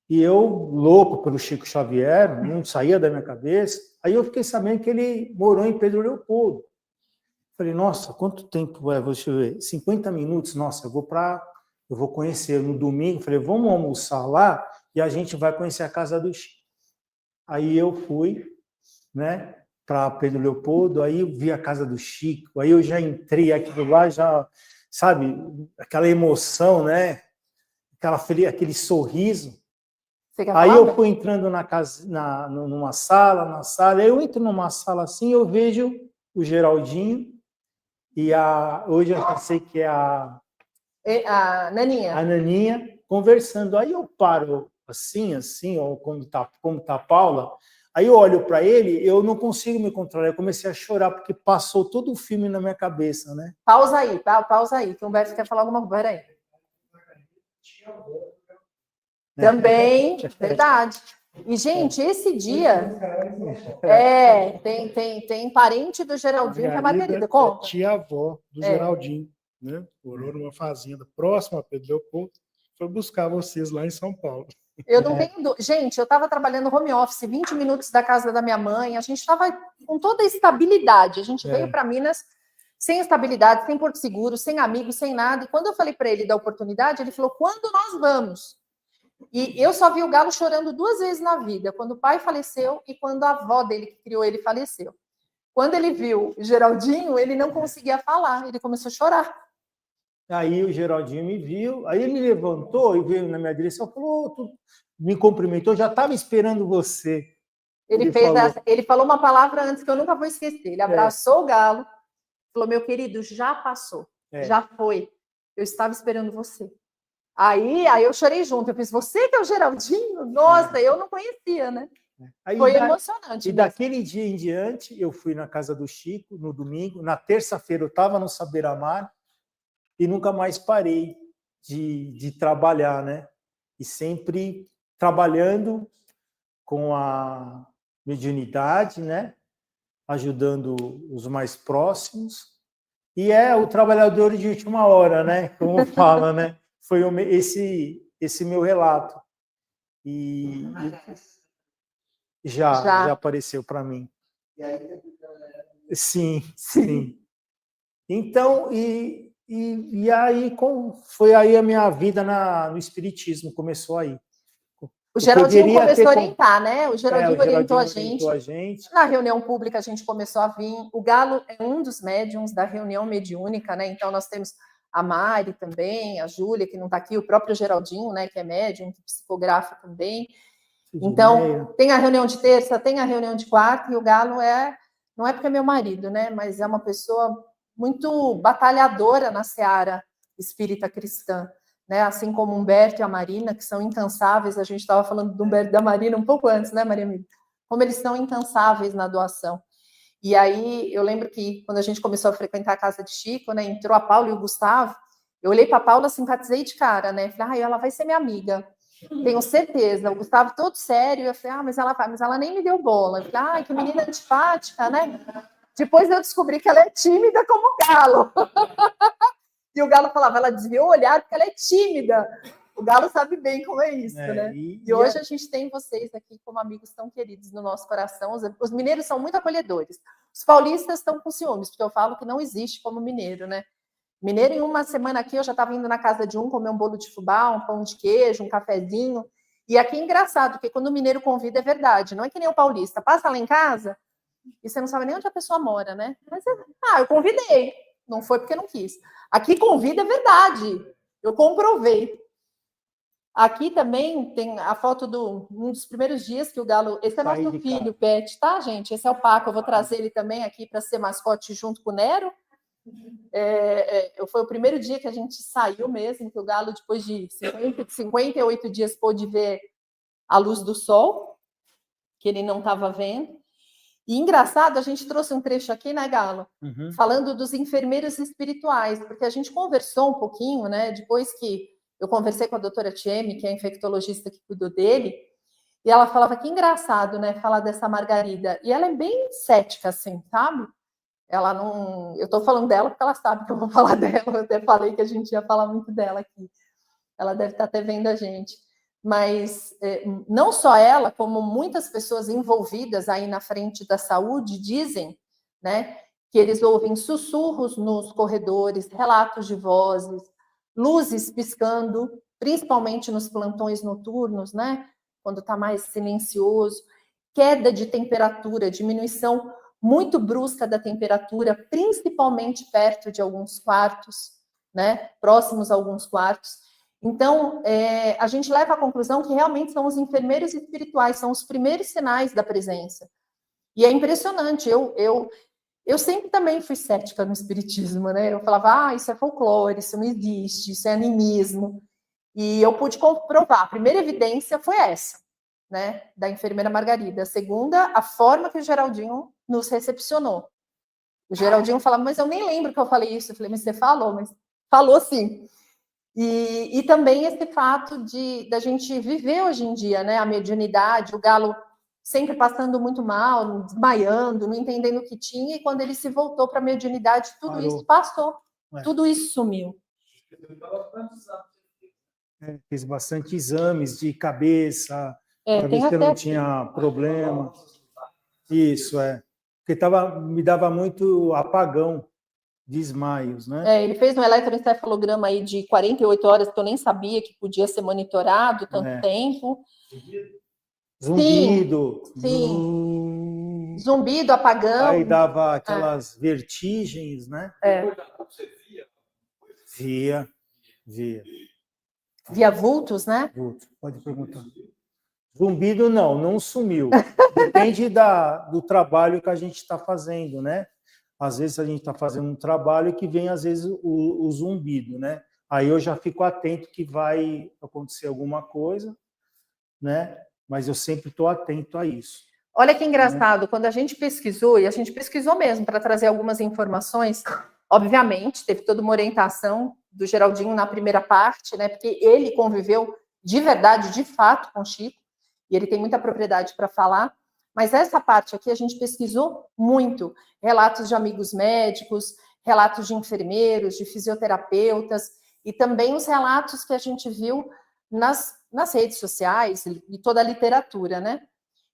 E eu, louco pelo Chico Xavier, não saía da minha cabeça. Aí eu fiquei sabendo que ele morou em Pedro Leopoldo. Falei, nossa, quanto tempo? Deixa eu ver, 50 minutos, nossa, eu vou conhecer no domingo. Falei, vamos almoçar lá e a gente vai conhecer a casa do Chico. Aí eu fui, né, para Pedro Leopoldo, aí eu vi a casa do Chico, aí eu já entrei aquilo lá, já, sabe, aquela emoção, né, aquele sorriso. Aí eu fui entrando na casa, numa sala, aí eu entro numa sala assim, eu vejo o Geraldinho e hoje eu sei que é a Naninha conversando. Aí eu paro assim, ó, como tá a Paula. Aí eu olho para ele, eu não consigo me controlar. Eu comecei a chorar porque passou todo o filme na minha cabeça, né? Pausa aí, que o Humberto quer falar alguma coisa. Peraí. Também, verdade. E, gente, esse dia tem parente do Geraldinho que é Margarida. Conta. Tia-avó do Geraldinho, né? Morou numa fazenda próxima a Pedro Leopoldo, foi buscar vocês lá em São Paulo. Eu não tenho. Gente, eu estava trabalhando home office, 20 minutos da casa da minha mãe, a gente estava com toda a estabilidade. A gente veio para Minas sem estabilidade, sem Porto Seguro, sem amigos, sem nada. E quando eu falei para ele da oportunidade, ele falou: quando nós vamos? E eu só vi o Galo chorando 2 vezes na vida, quando o pai faleceu e quando a avó dele, que criou ele, faleceu. Quando ele viu o Geraldinho, ele não conseguia falar, ele começou a chorar. Aí o Geraldinho me viu, aí ele me levantou e veio na minha direção, falou, me cumprimentou, já estava esperando você. Ele falou uma palavra antes que eu nunca vou esquecer. Ele abraçou o Galo, falou: meu querido, já passou, já foi. Eu estava esperando você. Aí eu chorei junto. Eu pensei: você que é o Geraldinho? Nossa, eu não conhecia, né? Aí, foi emocionante. E daquele dia em diante, eu fui na casa do Chico, no domingo. Na terça-feira, eu estava no Saber Amar e nunca mais parei de trabalhar, né? E sempre trabalhando com a mediunidade, né? Ajudando os mais próximos. E é o trabalhador de última hora, né? Como fala, né? Foi esse meu relato. E já apareceu para mim. Sim. Então, e aí foi aí a minha vida no espiritismo, começou aí. O Geraldinho começou a orientar, né? O Geraldinho orientou a gente. Na reunião pública a gente começou a vir. O Galo é um dos médiums da reunião mediúnica, né? Então nós temos a Mari também, a Júlia, que não está aqui, o próprio Geraldinho, né? Que é médium, que psicografa também. Então, tem a reunião de terça, tem a reunião de quarta, e o Galo não é porque é meu marido, né? Mas é uma pessoa muito batalhadora na seara espírita cristã. Né, assim como o Humberto e a Marina, que são incansáveis. A gente estava falando do Humberto e da Marina um pouco antes, né, Maria Emília? Como eles são incansáveis na doação. E aí, eu lembro que, quando a gente começou a frequentar a casa de Chico, né, entrou a Paula e o Gustavo, eu olhei para a Paula, simpatizei de cara, né? Falei: ela vai ser minha amiga, tenho certeza. O Gustavo todo sério, eu falei: mas ela nem me deu bola. Eu falei: que menina antipática, né? Depois eu descobri que ela é tímida como o Galo. E o Galo falava: ela desviou o olhar porque ela é tímida. O Galo sabe bem como é isso, né? E hoje a gente tem vocês aqui como amigos tão queridos no nosso coração. Os mineiros são muito acolhedores. Os paulistas estão com ciúmes, porque eu falo que não existe como mineiro, né? Mineiro, em uma semana aqui, eu já estava indo na casa de comer um bolo de fubá, um pão de queijo, um cafezinho. E aqui é engraçado, porque quando o mineiro convida é verdade. Não é que nem o paulista. Passa lá em casa e você não sabe nem onde a pessoa mora, né? Mas, eu convidei. Não foi porque não quis. Aqui convida é verdade. Eu comprovei. Aqui também tem a foto um dos primeiros dias que o Galo... Esse é nosso filho, Pet, tá, gente? Esse é o Paco. Eu vou trazer ele também aqui para ser mascote junto com o Nero. Foi o primeiro dia que a gente saiu mesmo, que o Galo, depois de 58 dias, pôde ver a luz do sol, que ele não estava vendo. E engraçado, a gente trouxe um trecho aqui, né, Galo? Falando dos enfermeiros espirituais, porque a gente conversou um pouquinho, né? Depois que eu conversei com a doutora Tieme, que é a infectologista que cuidou dele, e ela falava: que engraçado, né? Falar dessa Margarida. E ela é bem cética, assim, sabe? Ela não... Eu estou falando dela porque ela sabe que eu vou falar dela. Eu até falei que a gente ia falar muito dela aqui. Ela deve estar até vendo a gente. Mas não só ela, como muitas pessoas envolvidas aí na frente da saúde dizem, né, que eles ouvem sussurros nos corredores, relatos de vozes, luzes piscando, principalmente nos plantões noturnos, né? Quando está mais silencioso, queda de temperatura, diminuição muito brusca da temperatura, principalmente perto de alguns quartos, né? Próximos a alguns quartos. Então, a gente leva à conclusão que realmente são os enfermeiros espirituais, são os primeiros sinais da presença. E é impressionante, eu sempre também fui cética no espiritismo, né? Eu falava, isso é folclore, isso não existe, isso é animismo. E eu pude comprovar. A primeira evidência foi essa, né? Da enfermeira Margarida. A segunda, a forma que o Geraldinho nos recepcionou. O Geraldinho falava, mas eu nem lembro que eu falei isso. Eu falei, mas você falou, mas falou sim. E também esse fato da gente viver hoje em dia, né? A mediunidade, o Galo sempre passando muito mal, desmaiando, não entendendo o que tinha, e quando ele se voltou para a mediunidade, tudo isso passou, tudo isso sumiu. Fiz bastante exames de cabeça, para ver tem se eu não até tinha problema. Isso, porque me dava muito apagão, desmaios, né? Ele fez um eletroencefalograma aí de 48 horas, que eu nem sabia que podia ser monitorado tanto tempo. Zumbido. Sim. Zumbido, apagão. Aí dava aquelas vertigens, né? Via. Via vultos, né? Vultos, pode perguntar. Zumbido não sumiu. Depende do trabalho que a gente está fazendo, né? Às vezes a gente está fazendo um trabalho que vem, às vezes, o zumbido, né? Aí eu já fico atento que vai acontecer alguma coisa, né? Mas eu sempre estou atento a isso. Olha que engraçado, quando a gente pesquisou, e a gente pesquisou mesmo para trazer algumas informações, obviamente, teve toda uma orientação do Geraldinho na primeira parte, né? Porque ele conviveu de verdade, de fato, com o Chico, e ele tem muita propriedade para falar. Mas essa parte aqui a gente pesquisou muito. Relatos de amigos médicos, relatos de enfermeiros, de fisioterapeutas, e também os relatos que a gente viu nas redes sociais e toda a literatura, né?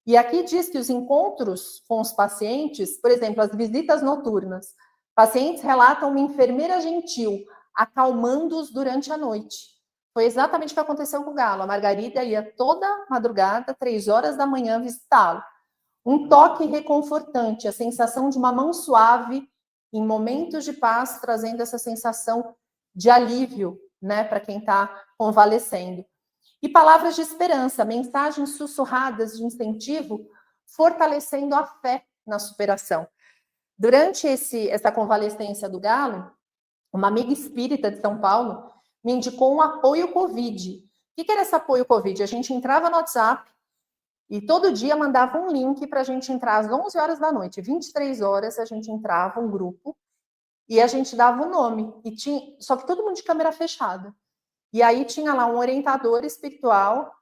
E aqui diz que os encontros com os pacientes, por exemplo, as visitas noturnas, pacientes relatam uma enfermeira gentil acalmando-os durante a noite. Foi exatamente o que aconteceu com o Galo. A Margarida ia toda madrugada, 3 horas da manhã, visitá-lo. Um toque reconfortante, a sensação de uma mão suave em momentos de paz, trazendo essa sensação de alívio, né, para quem está convalescendo. E palavras de esperança, mensagens sussurradas de incentivo, fortalecendo a fé na superação. Durante essa convalescência do Galo, uma amiga espírita de São Paulo me indicou um apoio Covid. O que era esse apoio Covid? A gente entrava no WhatsApp e todo dia mandava um link para a gente entrar às 11 horas da noite. 23 horas a gente entrava, um grupo, e a gente dava o nome. Só que todo mundo de câmera fechada. E aí tinha lá um orientador espiritual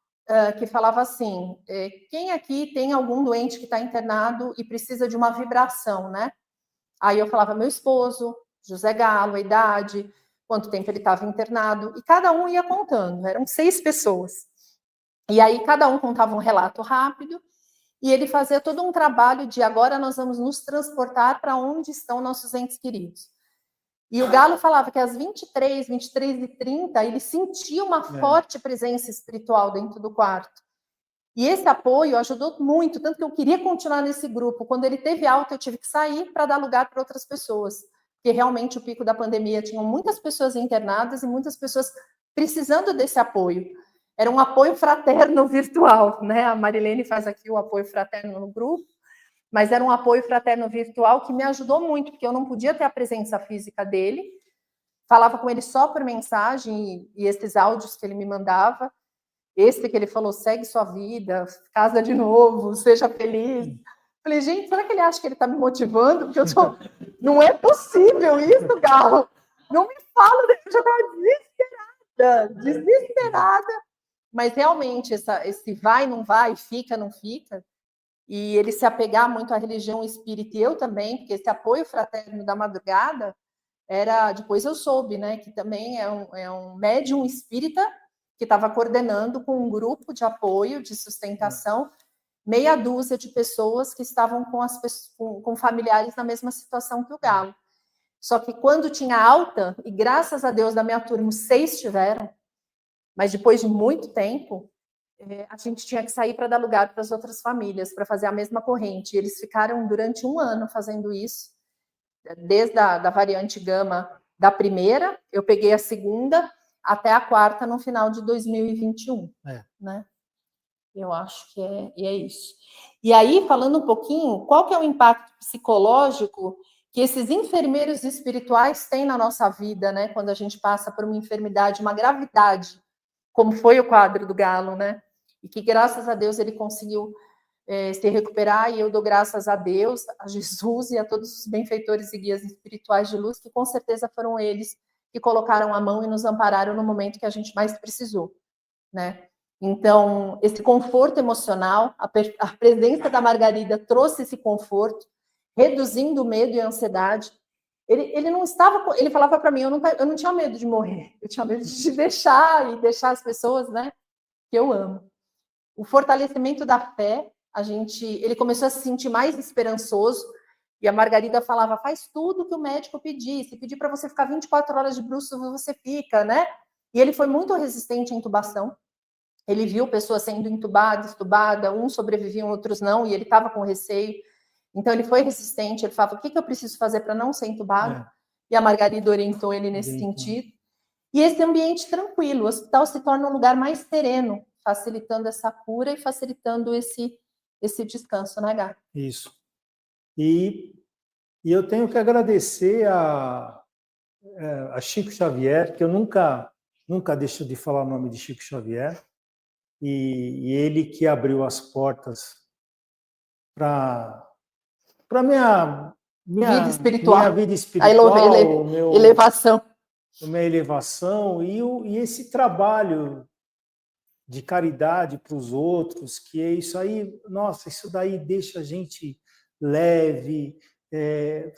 que falava assim, quem aqui tem algum doente que está internado e precisa de uma vibração, né? Aí eu falava, meu esposo, José Galo, a idade, quanto tempo ele estava internado, e cada um ia contando, eram 6 pessoas. E aí cada um contava um relato rápido, e ele fazia todo um trabalho de agora nós vamos nos transportar para onde estão nossos entes queridos. E o Galo falava que às 23h30, ele sentia uma forte presença espiritual dentro do quarto. E esse apoio ajudou muito, tanto que eu queria continuar nesse grupo. Quando ele teve alta, eu tive que sair para dar lugar para outras pessoas. Porque realmente o pico da pandemia tinham muitas pessoas internadas e muitas pessoas precisando desse apoio. Era um apoio fraterno virtual, né? A Marilene faz aqui o apoio fraterno no grupo. Mas era um apoio fraterno virtual que me ajudou muito, porque eu não podia ter a presença física dele, falava com ele só por mensagem, e esses áudios que ele me mandava, esse que ele falou, segue sua vida, casa de novo, seja feliz. Falei, gente, será que ele acha que ele está me motivando? Porque não é possível isso, Galo. Não me fala, eu já estava desesperada. Mas realmente, esse vai, não vai, fica, não fica, e ele se apegar muito à religião espírita, e eu também, porque esse apoio fraterno da madrugada depois eu soube, né, que também é um médium espírita que estava coordenando com um grupo de apoio, de sustentação, meia dúzia de pessoas que estavam com familiares na mesma situação que o Galo. Só que quando tinha alta, e graças a Deus da minha turma 6 tiveram, mas depois de muito tempo, a gente tinha que sair para dar lugar para as outras famílias, para fazer a mesma corrente. E eles ficaram durante 1 ano fazendo isso, desde da variante gama da primeira, eu peguei a segunda, até a quarta no final de 2021. Né? Eu acho que é isso. E aí, falando um pouquinho, qual que é o impacto psicológico que esses enfermeiros espirituais têm na nossa vida, né? Quando a gente passa por uma enfermidade, uma gravidade, como foi o quadro do Galo, né? E que, graças a Deus, ele conseguiu se recuperar, e eu dou graças a Deus, a Jesus e a todos os benfeitores e guias espirituais de luz, que com certeza foram eles que colocaram a mão e nos ampararam no momento que a gente mais precisou, né? Então, esse conforto emocional, a presença da Margarida trouxe esse conforto, reduzindo o medo e a ansiedade. Ele não estava, ele falava para mim, eu não tinha medo de morrer, eu tinha medo de deixar as pessoas, né, que eu amo. O fortalecimento da fé, ele começou a se sentir mais esperançoso, e a Margarida falava, faz tudo que o médico pedir, se pedir para você ficar 24 horas de bruço, você fica, né? E ele foi muito resistente à intubação. Ele viu pessoas sendo entubadas, uns sobreviviam, outros não, e ele estava com receio. Então, ele foi resistente, ele falava, o que eu preciso fazer para não ser entubado? E a Margarida orientou ele nesse sentido. E esse ambiente tranquilo, o hospital se torna um lugar mais sereno, facilitando essa cura e facilitando esse descanso, né, Gá? Isso. E eu tenho que agradecer a Chico Xavier, que eu nunca deixo de falar o nome de Chico Xavier, e ele que abriu as portas para minha vida espiritual, minha vida espiritual, elevação. Minha elevação e esse trabalho de caridade para os outros, que é isso aí, nossa, isso daí deixa a gente leve,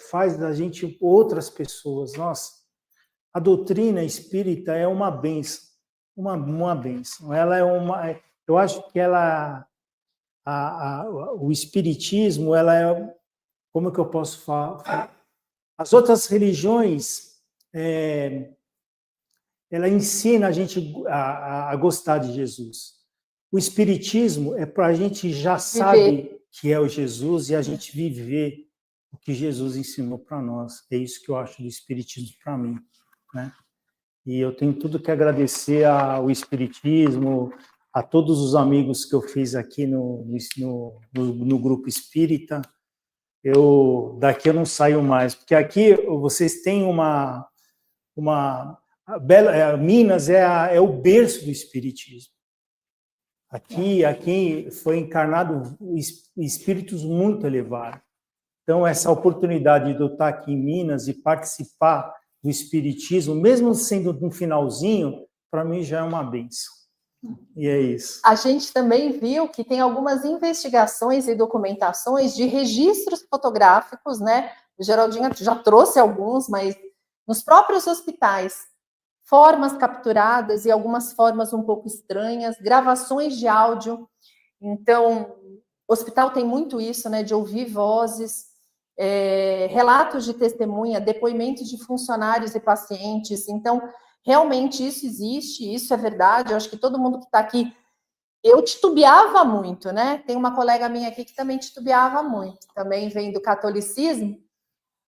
faz da gente outras pessoas. Nossa, a doutrina espírita é uma bênção, uma bênção. Ela é eu acho que o espiritismo, ela é, como que eu posso falar? As outras religiões, ela ensina a gente a gostar de Jesus. O espiritismo é para a gente já sabe que é o Jesus e a gente viver o que Jesus ensinou para nós. É isso que eu acho do espiritismo para mim, né? E eu tenho tudo que agradecer ao espiritismo, a todos os amigos que eu fiz aqui no grupo espírita. Daqui eu não saio mais, porque aqui vocês têm Minas é o berço do espiritismo. Aqui foi encarnado espíritos muito elevados. Então, essa oportunidade de eu estar aqui em Minas e participar do espiritismo, mesmo sendo um finalzinho, para mim já é uma bênção. E é isso. A gente também viu que tem algumas investigações e documentações de registros fotográficos, né? O Geraldinho já trouxe alguns, mas nos próprios hospitais, formas capturadas e algumas formas um pouco estranhas, gravações de áudio. Então, o hospital tem muito isso, né? De ouvir vozes, relatos de testemunha, depoimentos de funcionários e pacientes. Então, realmente isso existe, isso é verdade. Eu acho que todo mundo que está aqui, eu titubeava muito, né? Tem uma colega minha aqui que também titubeava muito, também vem do catolicismo,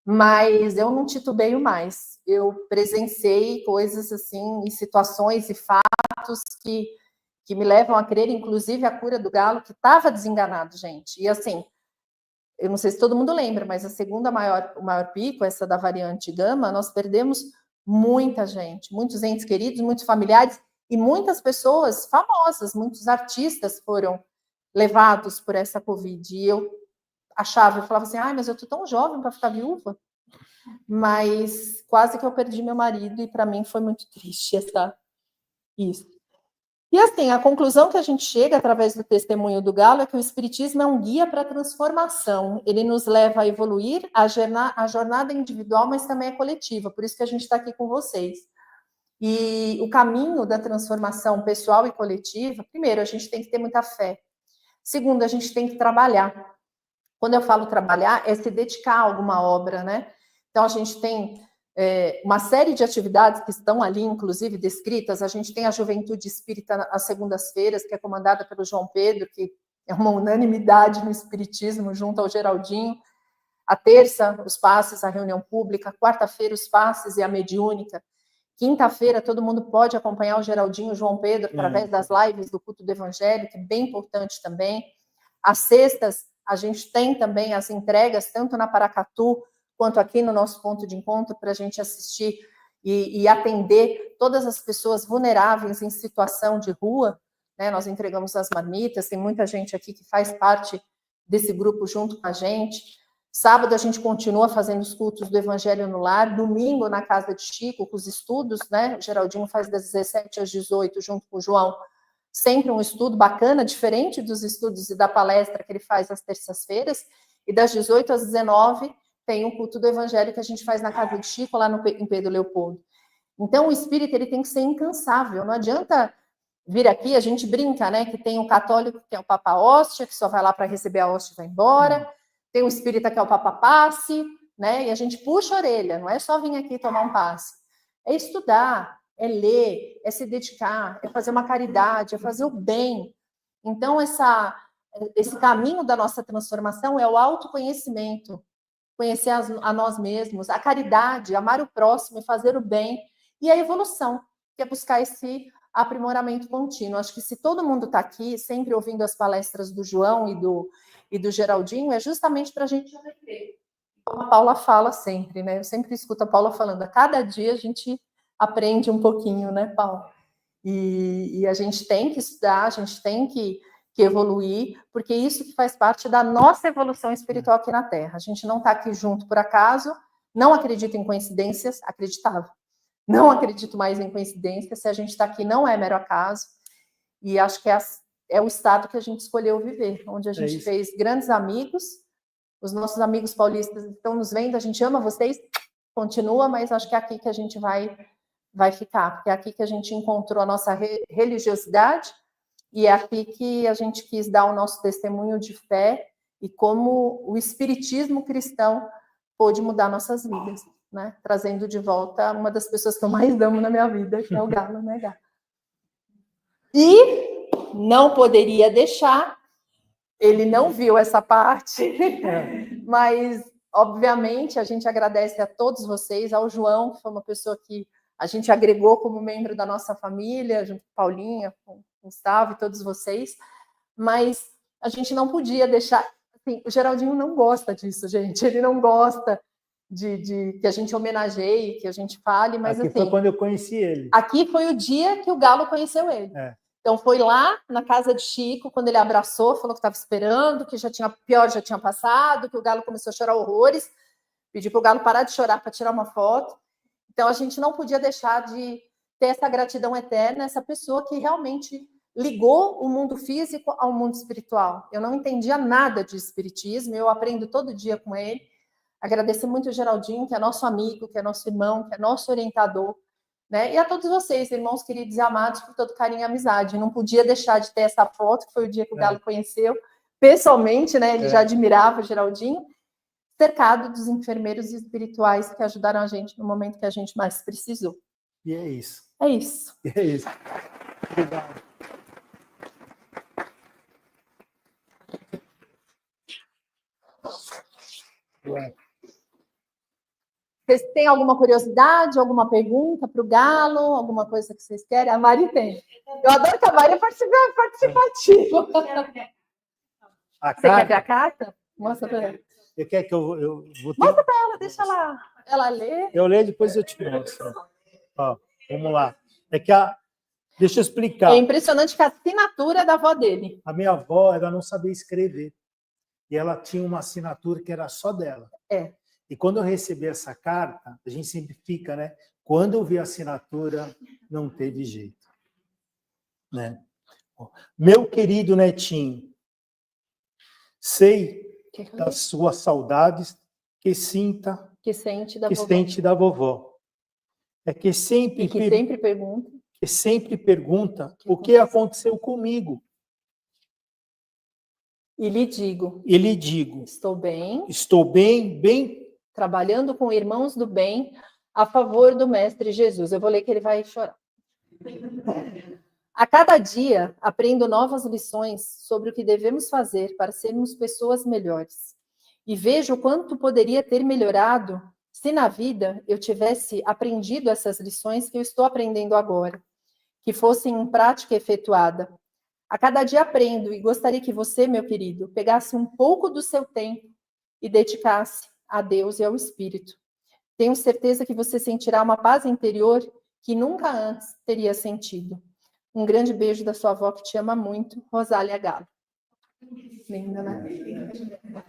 mas eu não titubeio mais. Eu presenciei coisas assim, situações e fatos que me levam a crer, inclusive a cura do Galo, que estava desenganado, gente. E assim, eu não sei se todo mundo lembra, mas a segunda o maior pico, essa da variante gama, nós perdemos muita gente, muitos entes queridos, muitos familiares e muitas pessoas famosas, muitos artistas foram levados por essa Covid. E eu falava assim, mas eu tô tão jovem para ficar viúva. Mas quase que eu perdi meu marido e para mim foi muito triste isso. E assim, a conclusão que a gente chega através do testemunho do Galo é que o espiritismo é um guia para a transformação. Ele nos leva a evoluir a jornada individual, mas também é coletiva. Por isso que a gente está aqui com vocês. E o caminho da transformação pessoal e coletiva, primeiro, a gente tem que ter muita fé. Segundo, a gente tem que trabalhar. Quando eu falo trabalhar, é se dedicar a alguma obra, né? Então, a gente tem uma série de atividades que estão ali, inclusive, descritas. A gente tem a Juventude Espírita às segundas-feiras, que é comandada pelo João Pedro, que é uma unanimidade no espiritismo, junto ao Geraldinho. A terça, os passes, a reunião pública. Quarta-feira, os passes e a mediúnica. Quinta-feira, todo mundo pode acompanhar o Geraldinho e o João Pedro através das lives do Culto do Evangelho, que é bem importante também. Às sextas, a gente tem também as entregas, tanto na Paracatu, quanto aqui no nosso ponto de encontro, para a gente assistir e atender todas as pessoas vulneráveis em situação de rua, né? Nós entregamos as marmitas, tem muita gente aqui que faz parte desse grupo junto com a gente. Sábado a gente continua fazendo os cultos do Evangelho no Lar, domingo na Casa de Chico, com os estudos, né? O Geraldinho faz das 17 às 18, junto com o João, sempre um estudo bacana, diferente dos estudos e da palestra que ele faz às terças-feiras, e das 18 às 19 tem um culto do Evangelho que a gente faz na Casa de Chico, lá em Pedro Leopoldo. Então, o espírito ele tem que ser incansável, não adianta vir aqui, a gente brinca, né, que tem o católico que é o Papa Hóstia, que só vai lá para receber a hóstia e vai embora, tem o espírita que é o Papa Passe, né, e a gente puxa a orelha, não é só vir aqui tomar um passe, é estudar, é ler, é se dedicar, é fazer uma caridade, é fazer o bem. Então, esse caminho da nossa transformação é o autoconhecimento, conhecer a nós mesmos, a caridade, amar o próximo e fazer o bem, e a evolução, que é buscar esse aprimoramento contínuo. Acho que se todo mundo está aqui, sempre ouvindo as palestras do João e do Geraldinho, é justamente para a gente aprender. Como a Paula fala sempre, né? Eu sempre escuto a Paula falando, a cada dia a gente aprende um pouquinho, né, Paula? E a gente tem que estudar, a gente tem que evoluir, porque isso que faz parte da nossa evolução espiritual aqui na Terra. A gente não está aqui junto por acaso, não acredito em coincidências, acreditava. Não acredito mais em coincidências, se a gente está aqui não é mero acaso, e acho que é o estado que a gente escolheu viver, onde a gente fez grandes amigos, os nossos amigos paulistas estão nos vendo, a gente ama vocês, continua, mas acho que é aqui que a gente vai ficar, porque é aqui que a gente encontrou a nossa religiosidade, e é aqui que a gente quis dar o nosso testemunho de fé e como o espiritismo cristão pôde mudar nossas vidas, né? Trazendo de volta uma das pessoas que eu mais amo na minha vida, que é o Galo, né, Galo? E não poderia deixar, ele não viu essa parte, mas, obviamente, a gente agradece a todos vocês, ao João, que foi uma pessoa que a gente agregou como membro da nossa família, junto com Paulinha, com Gustavo e todos vocês, mas a gente não podia deixar... Assim, o Geraldinho não gosta disso, gente, ele não gosta de que a gente homenageie, que a gente fale, mas aqui assim... foi quando eu conheci ele. Aqui foi o dia que o Galo conheceu ele. Então, foi lá na casa de Chico, quando ele abraçou, falou que estava esperando, que pior já tinha passado, que o Galo começou a chorar horrores, pediu para o Galo parar de chorar para tirar uma foto. Então, a gente não podia deixar de ter essa gratidão eterna, essa pessoa que realmente ligou o mundo físico ao mundo espiritual. Eu não entendia nada de espiritismo, eu aprendo todo dia com ele. Agradecer muito o Geraldinho, que é nosso amigo, que é nosso irmão, que é nosso orientador, né? E a todos vocês, irmãos queridos e amados, por todo carinho e amizade. Não podia deixar de ter essa foto, que foi o dia que o Galo conheceu, pessoalmente, né? Ele já admirava o Geraldinho, cercado dos enfermeiros espirituais que ajudaram a gente no momento que a gente mais precisou. E é isso. É isso. E é isso. Obrigado. Vocês têm alguma curiosidade, alguma pergunta para o Galo, alguma coisa que vocês querem? A Mari tem. Eu adoro que a Mari é participativa. Você quer ver a carta? Mostra para ela. Você quer que eu vou ter... Mostra para ela, deixa ela ler. Eu leio, depois eu te mostro. Ó, vamos lá. Deixa eu explicar. É impressionante que a assinatura da avó dele. A minha avó, ela não sabia escrever. E ela tinha uma assinatura que era só dela. E quando eu recebi essa carta, a gente sempre fica, né? Quando eu vi a assinatura, não teve jeito. Né? Meu querido netinho, sei das suas saudades que sente da vovó. É que sempre, sempre pergunta o que aconteceu comigo. E lhe digo, e lhe digo, estou bem, bem trabalhando com irmãos do bem a favor do Mestre Jesus. Eu vou ler que ele vai chorar. A cada dia aprendo novas lições sobre o que devemos fazer para sermos pessoas melhores. E vejo o quanto poderia ter melhorado se na vida eu tivesse aprendido essas lições que eu estou aprendendo agora, que fossem em prática efetuada. A cada dia aprendo e gostaria que você, meu querido, pegasse um pouco do seu tempo e dedicasse a Deus e ao Espírito. Tenho certeza que você sentirá uma paz interior que nunca antes teria sentido. Um grande beijo da sua avó que te ama muito, Rosália Galo. Linda, né?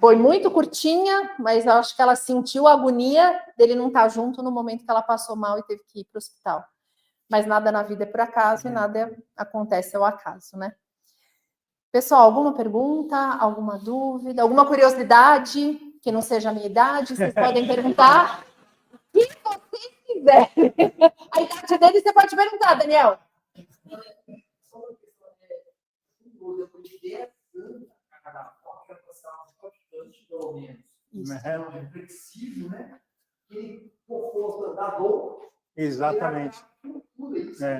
Foi muito curtinha, mas eu acho que ela sentiu a agonia dele não estar junto no momento que ela passou mal e teve que ir para o hospital. Mas nada na vida é por acaso e nada acontece ao acaso, né? Pessoal, alguma pergunta, alguma dúvida, alguma curiosidade que não seja a minha idade? Vocês podem perguntar. O que vocês quiserem. A idade dele você pode perguntar, Daniel. Depois de 10 anos, a cada foto vai passar bastante, pelo menos. É reflexivo, né? Que por força da dor. Exatamente.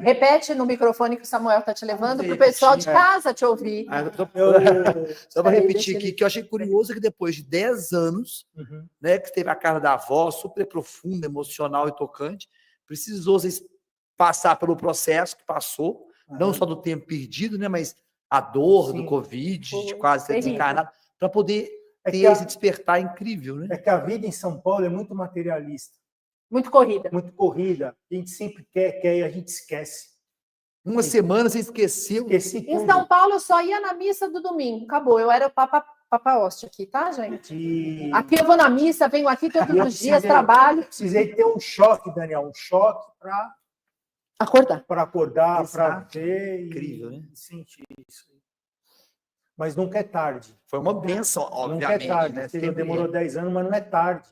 Repete no microfone que o Samuel está te levando para o pessoal de casa te ouvir. Só para repetir aqui, que eu achei curioso que depois de 10 anos, né, que teve a cara da avó super profunda, emocional e tocante, precisou passar pelo processo que passou, não só do tempo perdido, né, mas a dor do Covid, de quase ser desencarnado, para poder ter esse despertar incrível, né? É que a vida em São Paulo é muito materialista. Muito corrida. Muito corrida. A gente sempre quer e a gente esquece. Uma semana você esqueceu. Em São Paulo, eu só ia na missa do domingo. Acabou. Eu era o Papa Hóstia aqui, tá, gente? Aqui eu vou na missa, venho aqui todos os dias, trabalho. Precisei ter um choque, Daniel. Um choque para acordar. Para acordar, para ver. Incrível, né? Sentir isso. Mas nunca é tarde. Foi uma bênção, obviamente. Nunca é tarde. Né? Demorou 10 anos, mas não é tarde.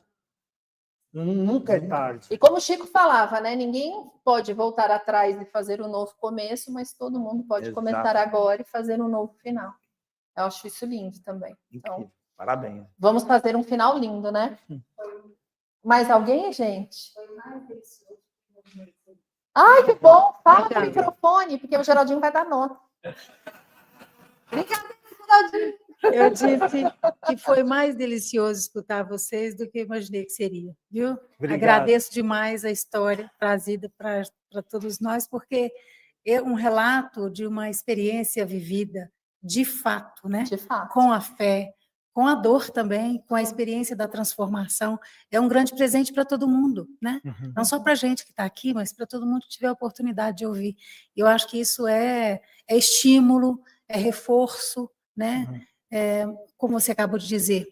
Nunca é tarde. E como o Chico falava, né? Ninguém pode voltar atrás e fazer um novo começo, mas todo mundo pode começar agora e fazer um novo final. Eu acho isso lindo também. Então, parabéns. Vamos fazer um final lindo, né? Mais alguém, gente? Ai, que bom! Fala no microfone, porque o Geraldinho vai dar nota. Obrigada, Geraldinho. Eu disse que foi mais delicioso escutar vocês do que eu imaginei que seria, viu? Obrigado. Agradeço demais a história trazida para todos nós, porque é um relato de uma experiência vivida de fato, né? De fato. Com a fé, com a dor também, com a experiência da transformação. É um grande presente para todo mundo, né? Não só para a gente que está aqui, mas para todo mundo que tiver a oportunidade de ouvir. Eu acho que isso é estímulo, é reforço, né? Como você acabou de dizer,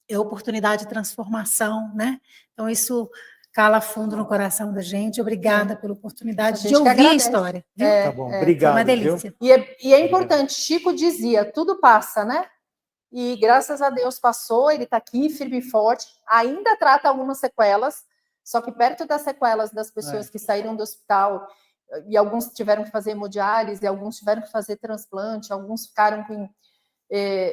é oportunidade de transformação, né? Então, isso cala fundo no coração da gente. Obrigada pela oportunidade de ouvir a história. Viu? Tá bom, obrigado. Foi uma delícia. E é importante, Chico dizia, tudo passa, né? E graças a Deus passou, ele está aqui firme e forte, ainda trata algumas sequelas, só que perto das sequelas das pessoas que saíram do hospital, e alguns tiveram que fazer hemodiálise, alguns tiveram que fazer transplante, alguns ficaram com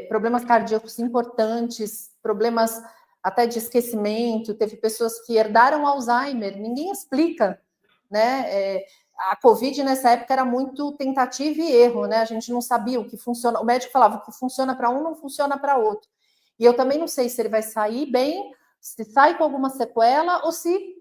problemas cardíacos importantes, problemas até de esquecimento, teve pessoas que herdaram Alzheimer, ninguém explica, né? A Covid nessa época era muito tentativa e erro, né? A gente não sabia o que funciona, o médico falava o que funciona para um não funciona para outro. E eu também não sei se ele vai sair bem, se sai com alguma sequela ou se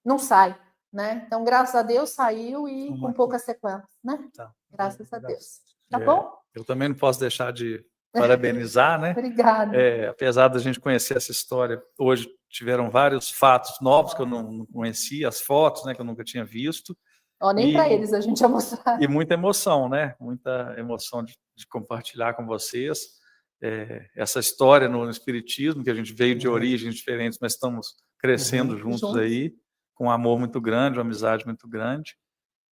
não sai, né? Então, graças a Deus, saiu e com poucas sequelas, né? Tá. Graças a Deus. Tá bom? Eu também não posso deixar de parabenizar, né? Obrigada. Apesar da gente conhecer essa história, hoje tiveram vários fatos novos que eu não conhecia, as fotos, né, que eu nunca tinha visto. Nem para eles a gente ia mostrar. E muita emoção, né? Muita emoção de compartilhar com vocês essa história no Espiritismo, que a gente veio de origens diferentes, mas estamos crescendo juntos aí, com um amor muito grande, uma amizade muito grande.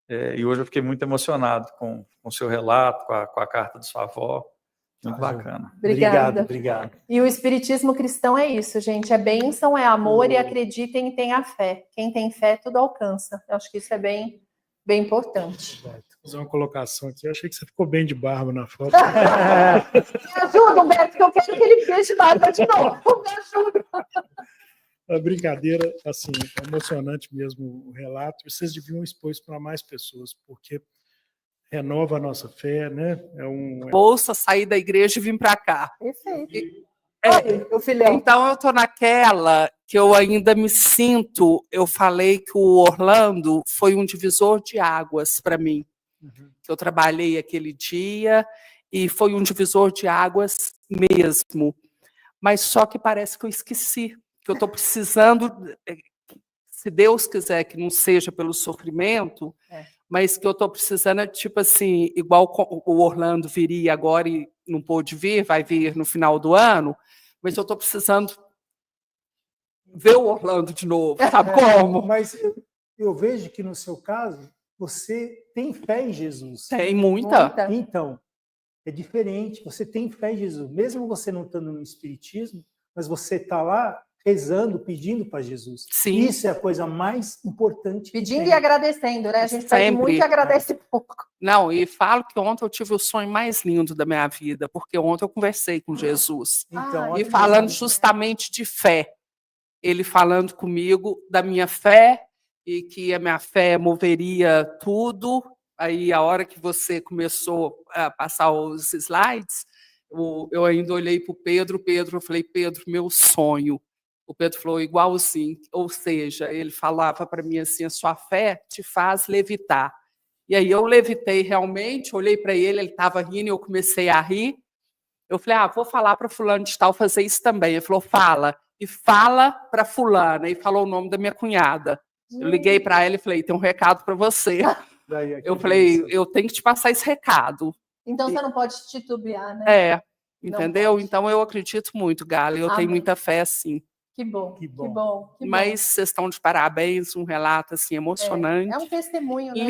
E hoje eu fiquei muito emocionado com o seu relato, com a carta de sua avó. Muito bacana. Obrigada. Obrigado. E o espiritismo cristão é isso, gente. É bênção, é amor e acreditem e tenha fé. Quem tem fé, tudo alcança. Eu acho que isso é bem bem importante. Vou fazer uma colocação aqui. Eu achei que você ficou bem de barba na foto. Me ajuda, Humberto, que eu quero que ele veja barba de novo. Me ajuda. A brincadeira, assim, é emocionante mesmo o relato. Vocês deviam expor isso para mais pessoas, porque renova a nossa fé, né? Bolsa, sair da igreja e vir para cá. Perfeito. O filhão. Então, eu estou naquela que eu ainda me sinto. Eu falei que o Orlando foi um divisor de águas para mim. Eu trabalhei aquele dia e foi um divisor de águas mesmo. Mas só que parece que eu esqueci, que eu estou precisando, se Deus quiser que não seja pelo sofrimento, mas que eu estou precisando, tipo assim, igual o Orlando viria agora e não pôde vir, vai vir no final do ano, mas eu estou precisando ver o Orlando de novo, sabe como? Mas eu vejo que no seu caso, você tem fé em Jesus. Tem muita. Então, é diferente, você tem fé em Jesus. Mesmo você não estando no Espiritismo, mas você está lá rezando, pedindo para Jesus. Sim. Isso é a coisa mais importante. Pedindo e agradecendo, né? A gente pede Sempre. muito e agradece pouco. Não, e falo que ontem eu tive o sonho mais lindo da minha vida, porque ontem eu conversei com Jesus. Então, E falando justamente de fé. Ele falando comigo da minha fé e que a minha fé moveria tudo. Aí, a hora que você começou a passar os slides, eu ainda olhei para o Pedro, eu falei, Pedro, meu sonho. O Pedro falou igualzinho, ou seja, ele falava para mim assim, a sua fé te faz levitar. E aí eu levitei realmente, olhei para ele, ele estava rindo e eu comecei a rir. Eu falei, vou falar para fulano de tal fazer isso também. Ele falou, fala. E fala para fulana. E falou o nome da minha cunhada. Eu liguei para ela e falei, tem um recado para você. Eu falei, eu tenho que te passar esse recado. Então você não pode titubear, né? Entendeu? Então eu acredito muito, Gala. Eu tenho muita fé, sim. Que bom, que bom. Mas vocês estão de parabéns, um relato assim emocionante. É um testemunho, né,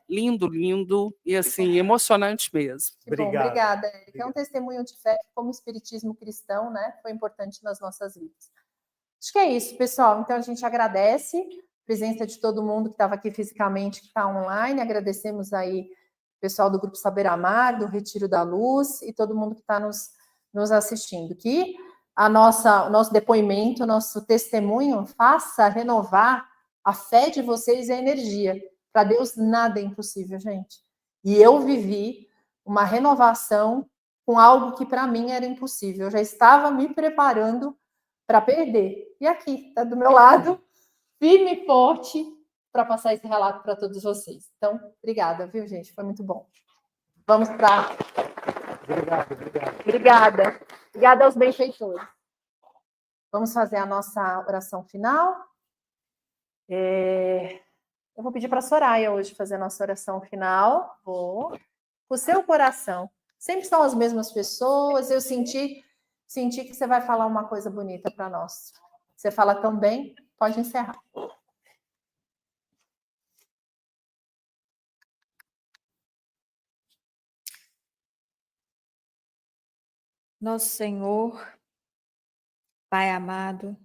lindo, lindo e assim emocionante mesmo. Que bom, obrigada, Érica. É um testemunho de fé que, como espiritismo cristão, né, foi importante nas nossas vidas. Acho que é isso, pessoal. Então a gente agradece a presença de todo mundo que estava aqui fisicamente, que está online. Agradecemos aí o pessoal do Grupo Saber Amar, do Retiro da Luz e todo mundo que está nos assistindo. Que o nosso depoimento, o nosso testemunho faça renovar a fé de vocês e a energia. Para Deus nada é impossível, gente. E eu vivi uma renovação com algo que para mim era impossível. Eu já estava me preparando para perder. E aqui, está do meu lado, firme e forte, para passar esse relato para todos vocês. Então, obrigada, viu, gente? Foi muito bom. Vamos para... Obrigada. Obrigada aos benfeitores. Vamos fazer a nossa oração final. Eu vou pedir para a Soraya hoje fazer a nossa oração final. Vou. O seu coração. Sempre são as mesmas pessoas. Eu senti que você vai falar uma coisa bonita para nós. Você fala tão bem, pode encerrar. Nosso Senhor, Pai amado,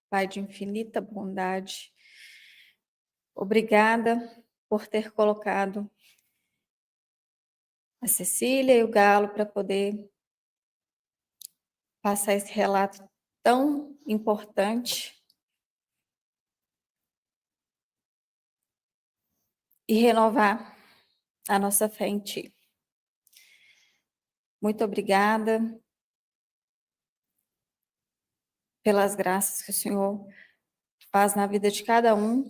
Pai de infinita bondade, obrigada por ter colocado a Cecília e o Galo para poder passar esse relato tão importante e renovar a nossa fé em Ti. Muito obrigada pelas graças que o Senhor faz na vida de cada um.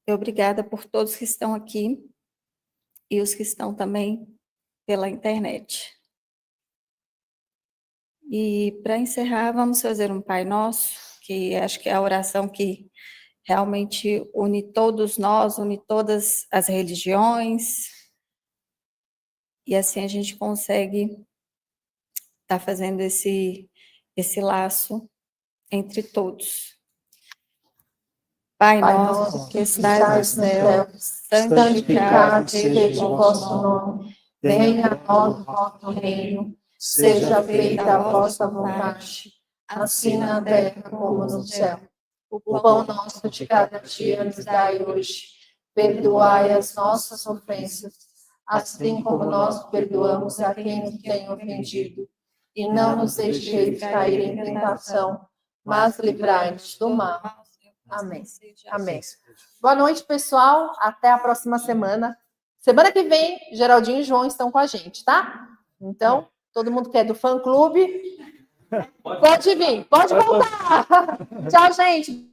E obrigada por todos que estão aqui e os que estão também pela internet. E para encerrar, vamos fazer um Pai Nosso, que acho que é a oração que realmente une todos nós, une todas as religiões. E assim a gente consegue estar fazendo esse laço entre todos. Pai nosso, que estás no céu, santificado seja o vosso nome. Venha a nós o vosso reino. Seja feita a vossa vontade, assim na terra como no céu. O pão nosso de cada dia nos dai hoje. Perdoai as nossas ofensas, assim como nós perdoamos a quem nos tem ofendido. E não nos deixeis cair em tentação, mas livrai-nos do mal. Amém. Amém. Boa noite, pessoal. Até a próxima semana. Semana que vem, Geraldinho e João estão com a gente, tá? Então, todo mundo que é do fã-clube, pode vir, pode voltar. Tchau, gente.